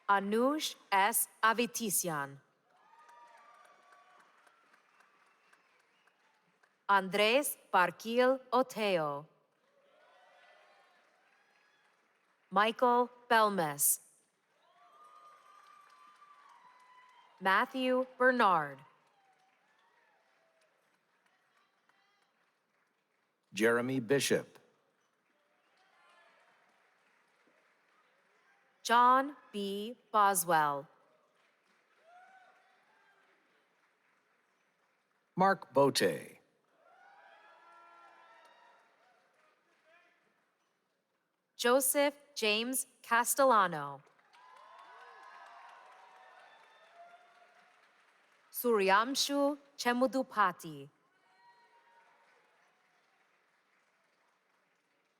I: Anush S. Avitisyan. Andres Barquil Oteo. Michael Belmes. Matthew Bernard.
H: Jeremy Bishop.
I: John B. Boswell.
H: Mark Bote.
I: Joseph James Castellano. Suryamshu Chemudupati.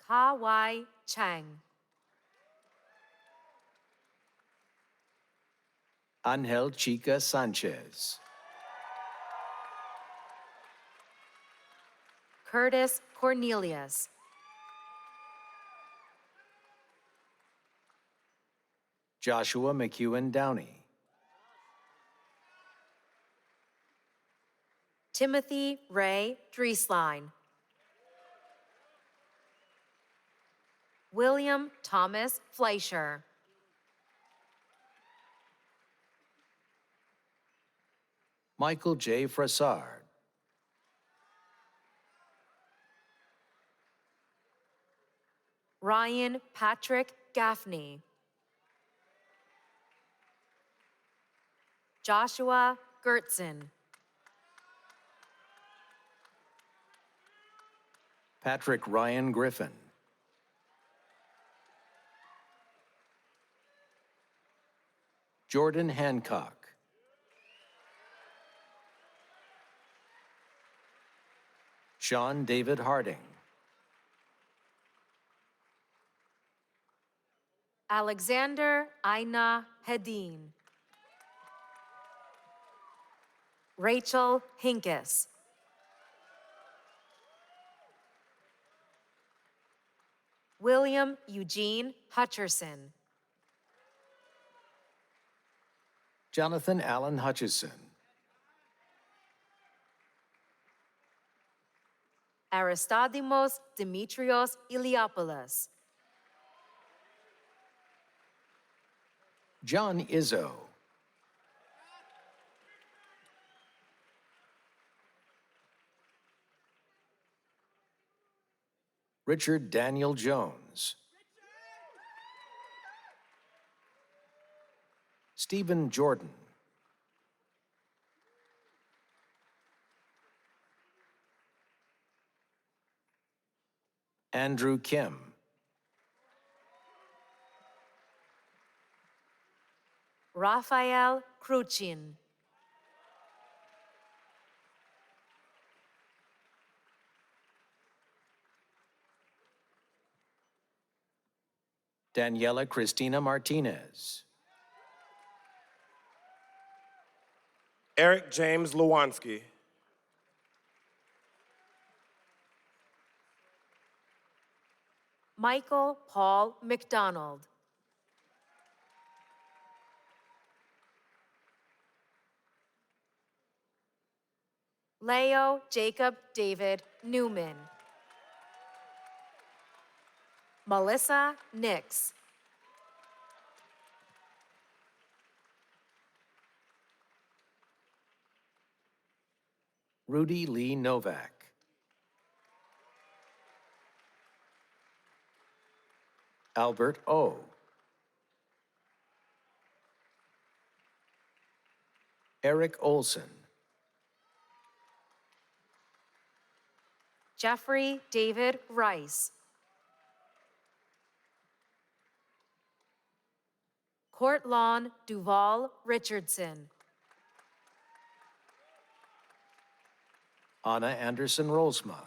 I: Ka-Wai Chang.
H: Angel Chica Sanchez.
I: Curtis Cornelius.
H: Joshua McEwen Downey.
I: Timothy Ray Drieslein. William Thomas Fleischer.
H: Michael J. Frassard.
I: Ryan Patrick Gaffney. Joshua Gertzen.
H: Patrick Ryan Griffin. Jordan Hancock. Sean David Harding.
I: Alexander Aina Hedin. Rachel Hinkes. William Eugene Hutcherson.
H: Jonathan Allen Hutchison.
I: Aristodimos Dimitrios Iliopoulos.
H: John Izzo. Richard Daniel Jones. Stephen Jordan. Andrew Kim.
I: Raphael Kruchin.
H: Daniela Cristina Martinez.
F: Eric James Lewanski.
I: Michael Paul McDonald. Leo Jacob David Newman. Melissa Nix.
H: Rudy Lee Novak. Albert O. Eric Olson,
I: Jeffrey David Rice, Courtlawn Duval Richardson,
H: Anna Anderson Rolsma,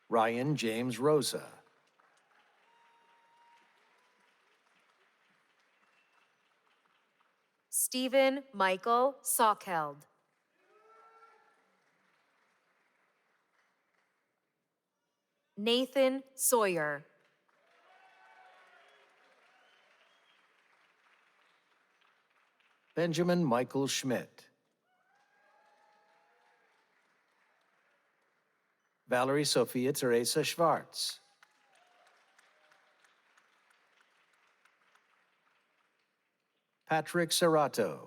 H: Ryan James Rosa,
I: Stephen Michael Sockeld, Nathan Sawyer,
H: Benjamin Michael Schmidt, Valerie Sophia Teresa Schwartz, Patrick Serrato,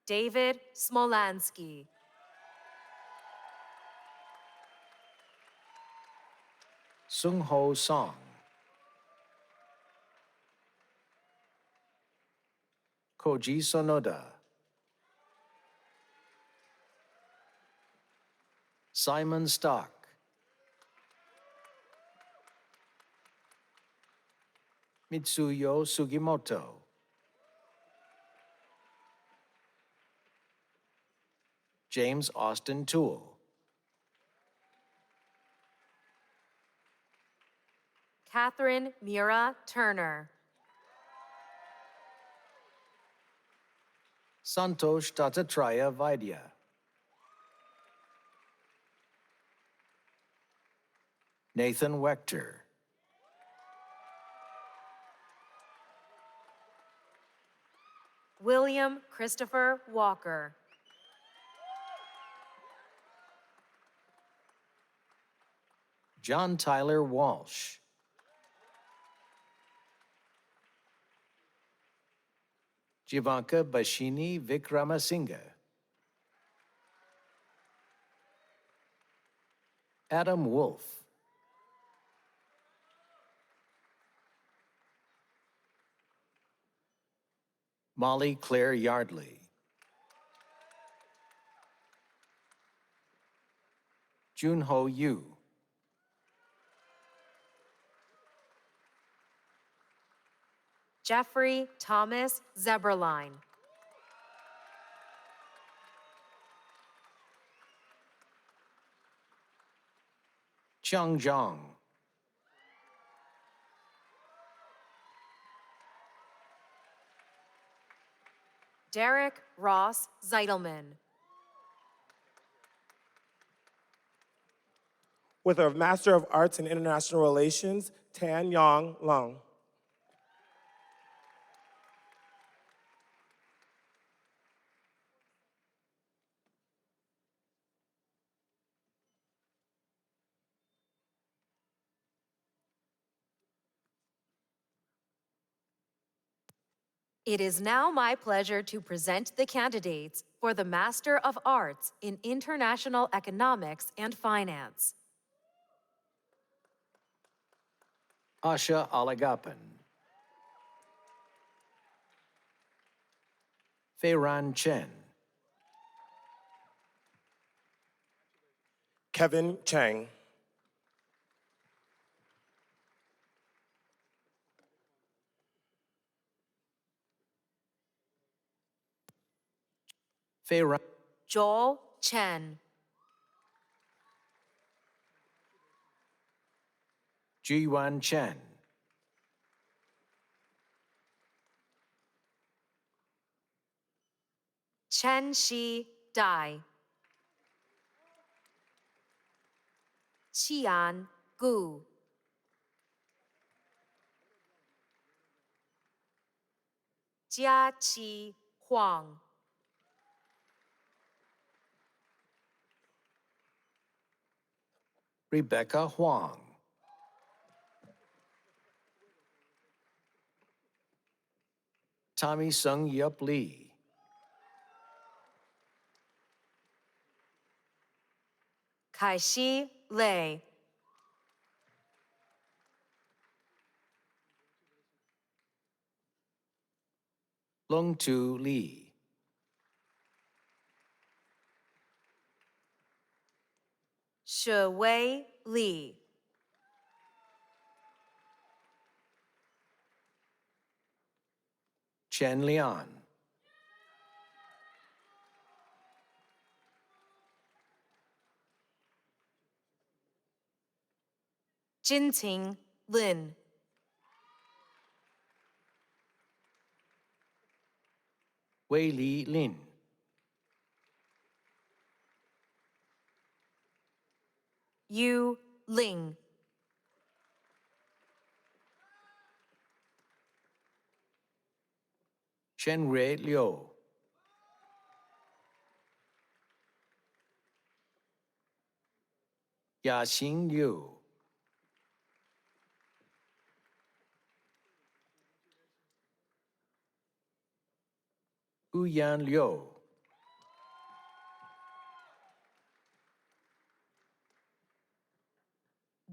I: David Smolansky,
H: Sung Ho Song, Koji Sonoda, Simon Stock, Mitsuyo Sugimoto, James Austin Toole,
I: Catherine Mira Turner,
H: Santosh Dattatreya Vaidya, Nathan Wechter,
I: William Christopher Walker,
H: John Tyler Walsh, Jivanka Bashini Vikramasinghe, Adam Wolf, Molly Claire Yardley, Junho Yu,
I: Jeffrey Thomas Zeberline,
H: Chung Zhang,
I: Derek Ross Zeitelman,
F: With a Master of Arts in International Relations, Tan Yong Long.
I: It is now my pleasure to present the candidates for the Master of Arts in International Economics and Finance.
H: Asha Alagapan, Feiran Chen,
F: Kevin Chang.
H: Feiran
I: Joel Chen,
H: Jiyuan Chen,
I: Chen Shi Dai, Qian Gu, Jiaqi Huang,
H: Rebecca Huang, Tommy Sung Yup Lee,
I: Kaishi Lei,
H: Lung Tu Li,
I: 舍威里，
H: Chen Lian,
I: 金晴林，
H: Wei Li Lin,
I: ยูลิง
H: Chen Rui Liu, 雅欣Liu, Huyan Liu,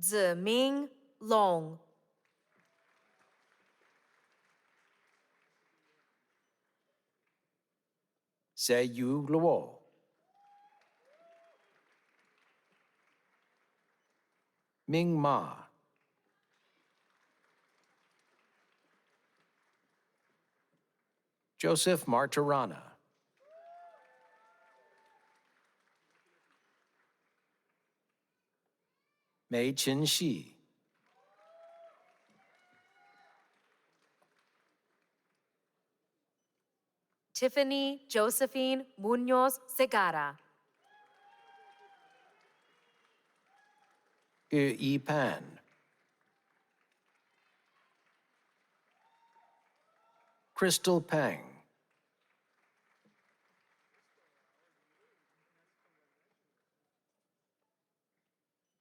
I: 子明龙，
H: Ze Yu Luo, 明Ma, Joseph Martirana, 梅清熙,
I: Tiffany Josephine Munoz Segara,
H: Yu Yi Pan, Crystal Peng,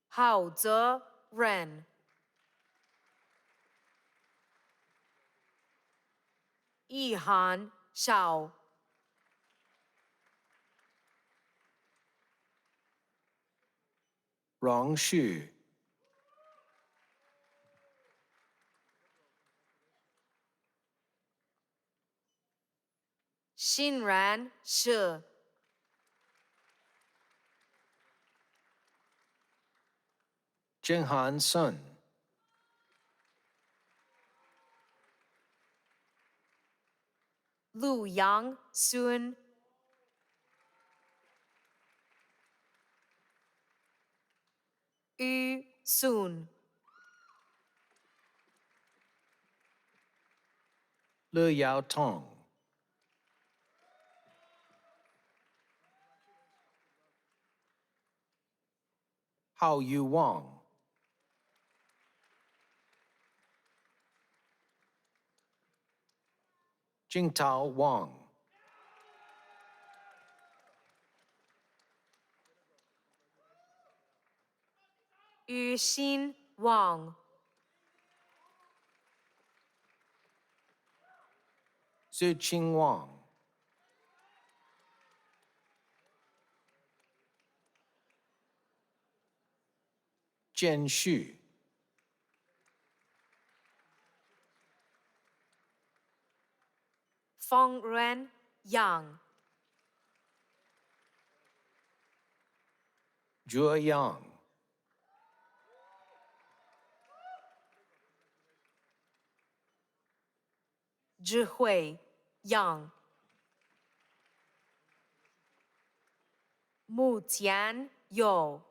I: 郝泽仁， 易涵少，
H: Rong Xu,
I: 欣然是，
H: Jinghan Sun,
I: 陆阳孙， 于孙，
H: Le Yao Tong, 浩yu Wang, Jingtao Wang,
I: 于新旺，
H: Zuqing Wang, 建旭,
I: 方元阳，
H: Zhuo Yang,
I: 智慧阳，目前有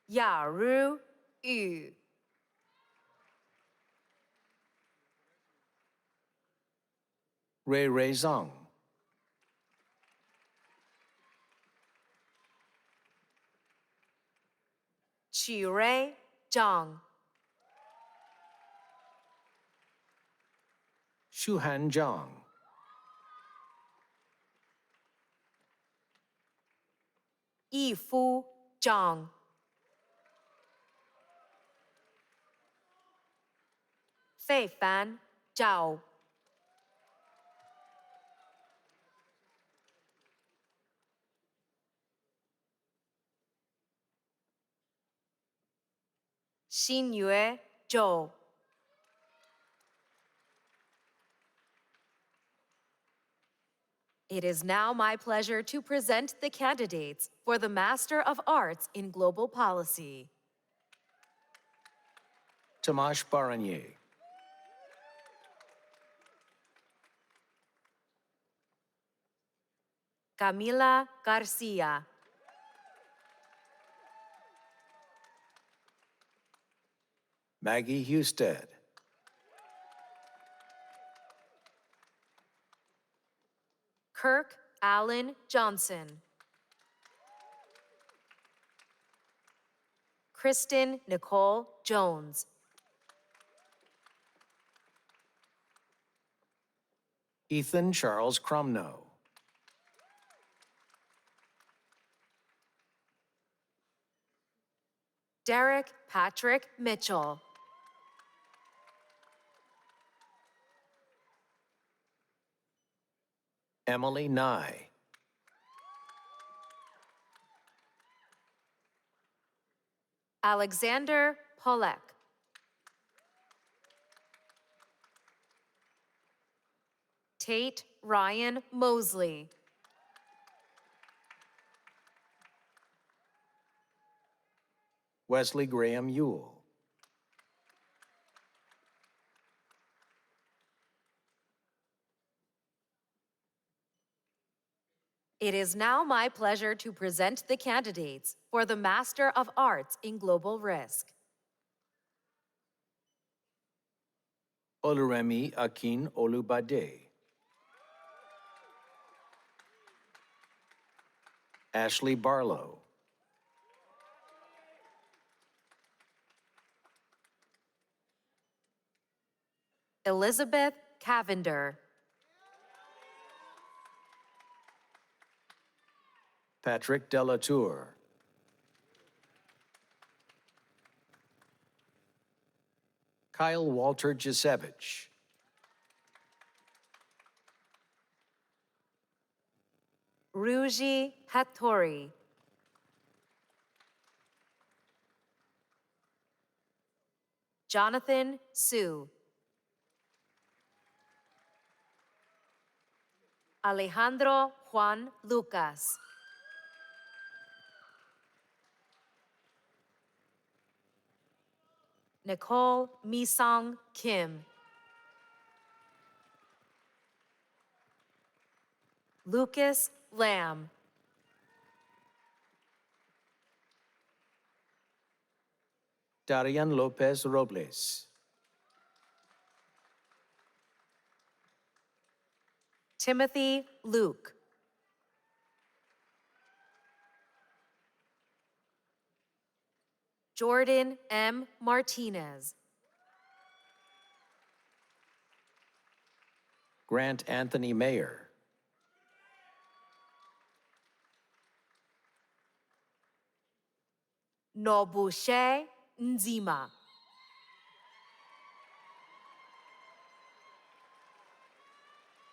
I: 亚如语，
H: Ray Ray Zhang,
I: 曲瑞张，
H: Shuhan Zhang,
I: 义夫张，非凡赵，新月周， It is now my pleasure to present the candidates for the Master of Arts in Global Policy.
H: Tomasz Baranier.
I: Camila Garcia.
H: Maggie Husted.
I: Kirk Allen Johnson. Kristen Nicole Jones.
H: Ethan Charles Crumno.
I: Derek Patrick Mitchell.
H: Emily Nye.
I: Alexander Polek. Tate Ryan Mosley.
H: Wesley Graham Ewell.
I: It is now my pleasure to present the candidates for the Master of Arts in Global Risk.
H: Oluremi Akin Olubade. Ashley Barlow.
I: Elizabeth Cavender.
H: Patrick Delatour. Kyle Walter Gisevich.
I: Ruji Hattori. Jonathan Su. Alejandro Juan Lucas. Nicole Misong Kim. Lucas Lamb.
H: Darian Lopez Robles.
I: Timothy Luke. Jordan M. Martinez.
H: Grant Anthony Mayer.
I: Nobushe Nzima.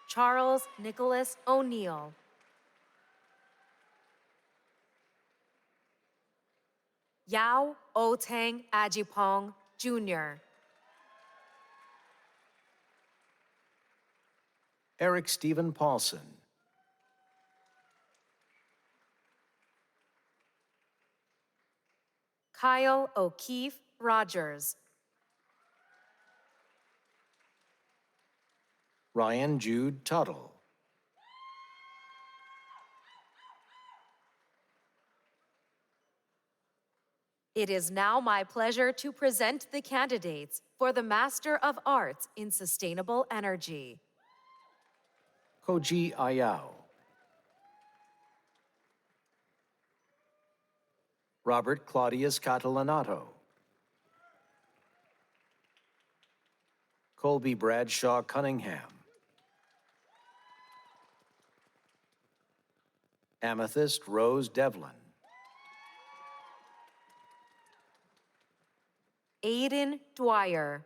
I: Charles Nicholas O'Neill. Yao Otang Ajipong, Jr.
H: Eric Stephen Paulson.
I: Kyle O'Keefe Rogers.
H: Ryan Jude Tuttle.
I: It is now my pleasure to present the candidates for the Master of Arts in Sustainable Energy.
H: Koji Ayao. Robert Claudius Catalanato. Colby Bradshaw Cunningham. Amethyst Rose Devlin.
I: Aiden Dwyer.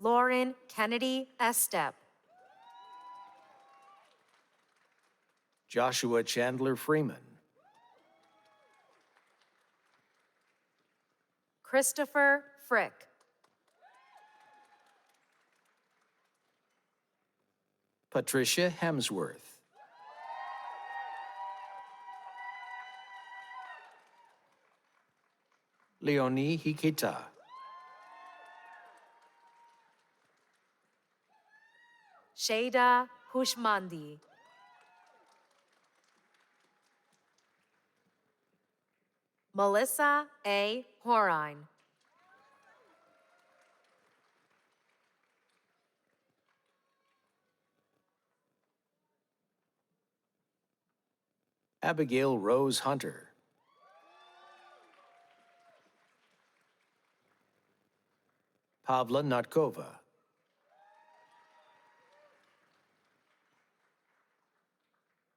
I: Lauren Kennedy Estep.
H: Joshua Chandler Freeman.
I: Christopher Frick.
H: Patricia Hemsworth. Leonie Hikita.
I: Shada Hushmandi. Melissa A. Horine.
H: Abigail Rose Hunter. Pavla Notkova.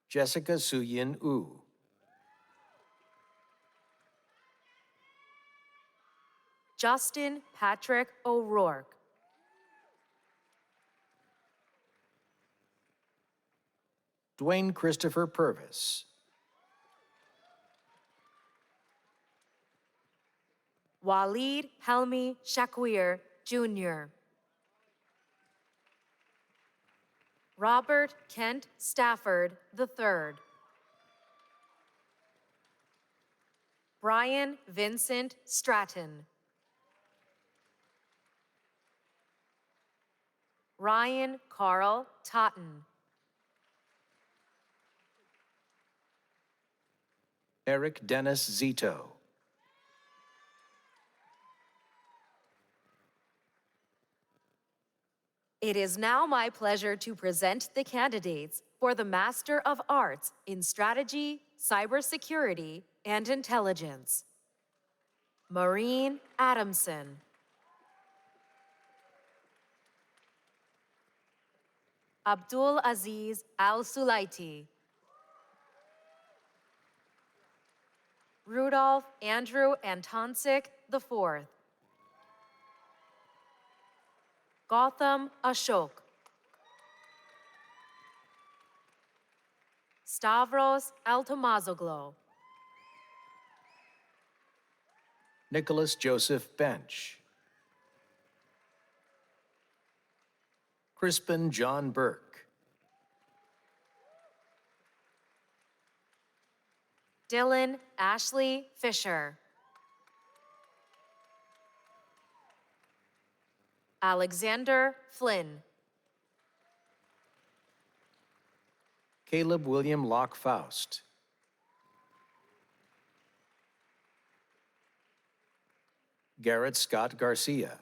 H: Jessica Suyin Wu.
I: Justin Patrick O'Rourke.
H: Dwayne Christopher Purvis.
I: Waleed Helmi Shakwir, Jr. Robert Kent Stafford, III. Brian Vincent Stratton. Ryan Carl Totten.
H: Eric Dennis Zito.
I: It is now my pleasure to present the candidates for the Master of Arts in Strategy, Cybersecurity, and Intelligence. Maureen Adamson. Abdul Aziz Al Sulaiti. Rudolph Andrew Antonsic IV. Gautam Ashok. Stavros Altomazoglu.
H: Nicholas Joseph Bench. Crispin John Burke.
I: Dylan Ashley Fisher. Alexander Flynn.
H: Caleb William Locke Faust. Garrett Scott Garcia.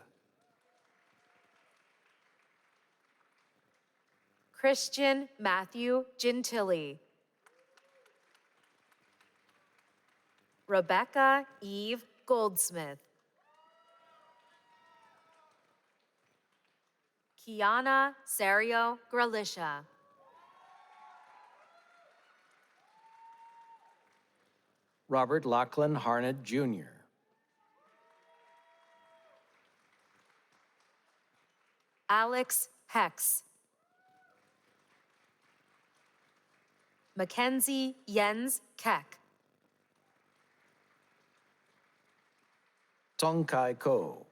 I: Christian Matthew Gentili. Rebecca Eve Goldsmith. Kiana Serio Gralisha.
H: Robert Lachlan Harnett, Jr.
I: Alex Hex. Mackenzie Jens Keck.
H: Tong Kai Ko.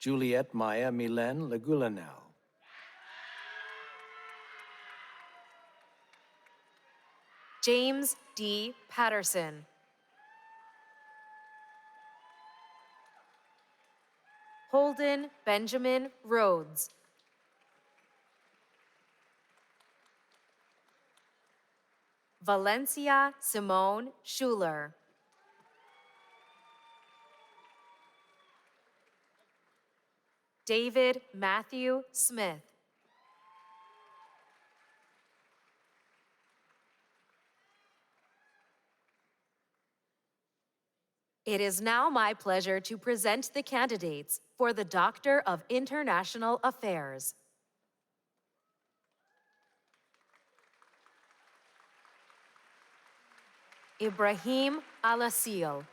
H: Juliette Maya Milen Legulanel.
I: James D. Patterson. Holden Benjamin Rhodes. Valencia Simone Schuler. David Matthew Smith. It is now my pleasure to present the candidates for the Doctor of International Affairs. Ibrahim Alasil.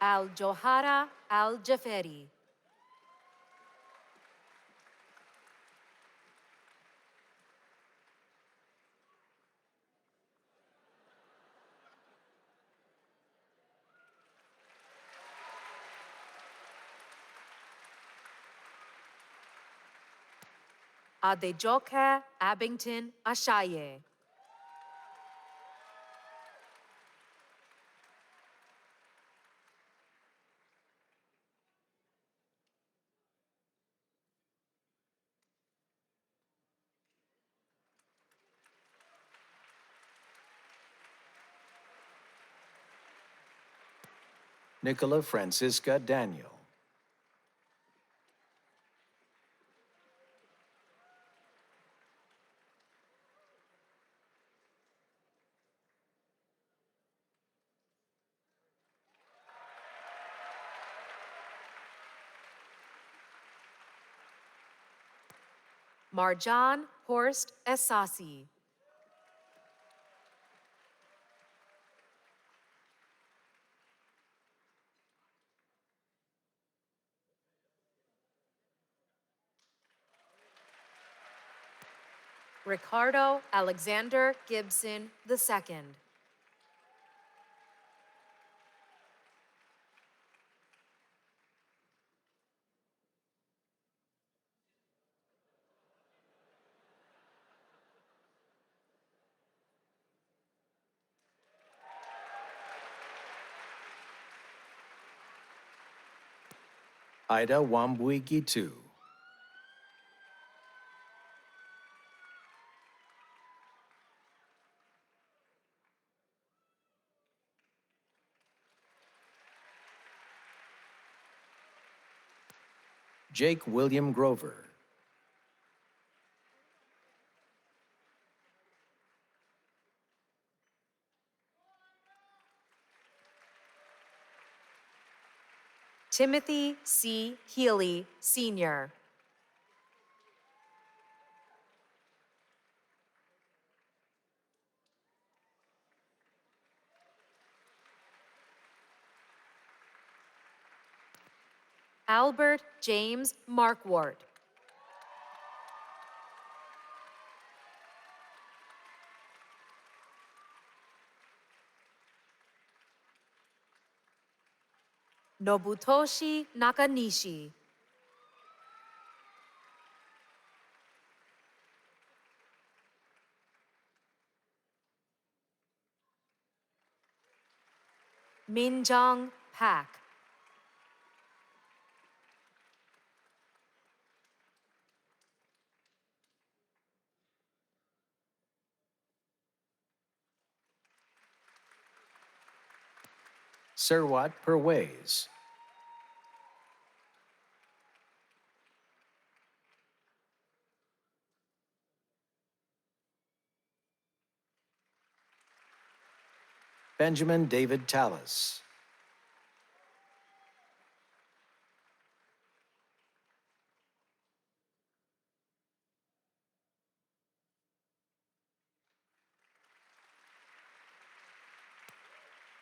I: Al-Johara Al-Jaferi. Adejoke Abington Ashaye.
H: Nicola Francisca Daniel.
I: Marjan Horst Esasi. Ricardo Alexander Gibson II.
H: Ida Wambui Gitu. Jake William Grover.
I: Timothy C. Healy, Sr. Albert James Markwart. Nobutoshi Nakanishi. Minjong Pak.
H: Serwat Perwez. Benjamin David Tallis.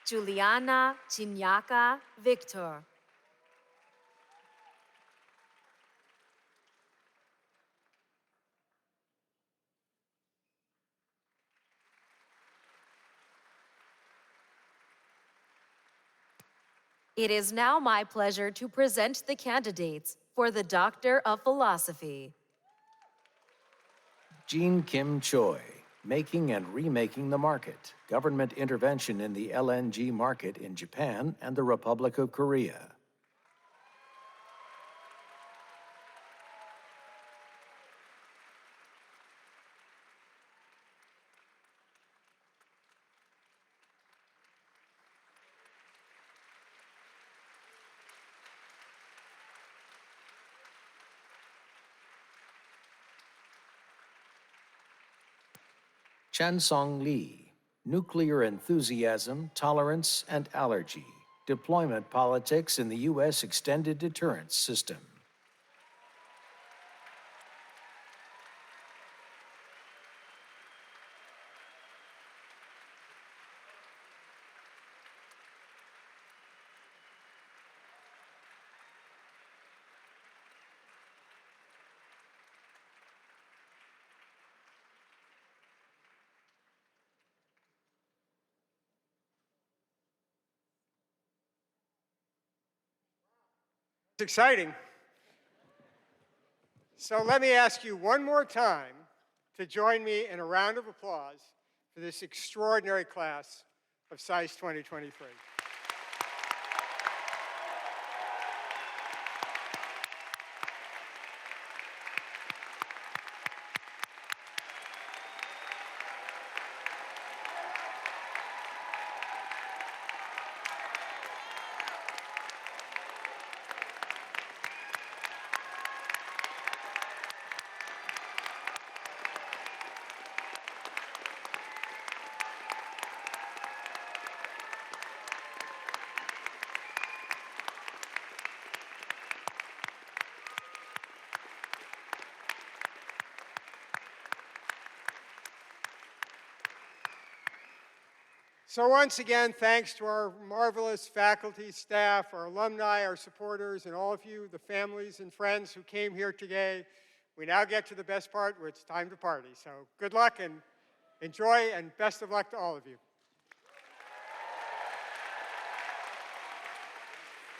I: Juliana Chinyaka Victor. It is now my pleasure to present the candidates for the Doctor of Philosophy.
H: Jean Kim Choi. Making and Remaking the Market. Government Intervention in the LNG Market in Japan and the Republic of Korea. Chansong Lee. Nuclear Enthusiasm, Tolerance, and Allergy. Deployment Politics in the U.S. Extended Deterrence System.
A: It's exciting. So let me ask you one more time to join me in a round of applause for this extraordinary class of SAIS 2023. So once again, thanks to our marvelous faculty, staff, our alumni, our supporters, and all of you, the families and friends who came here today. We now get to the best part where it's time to party. So good luck and enjoy, and best of luck to all of you.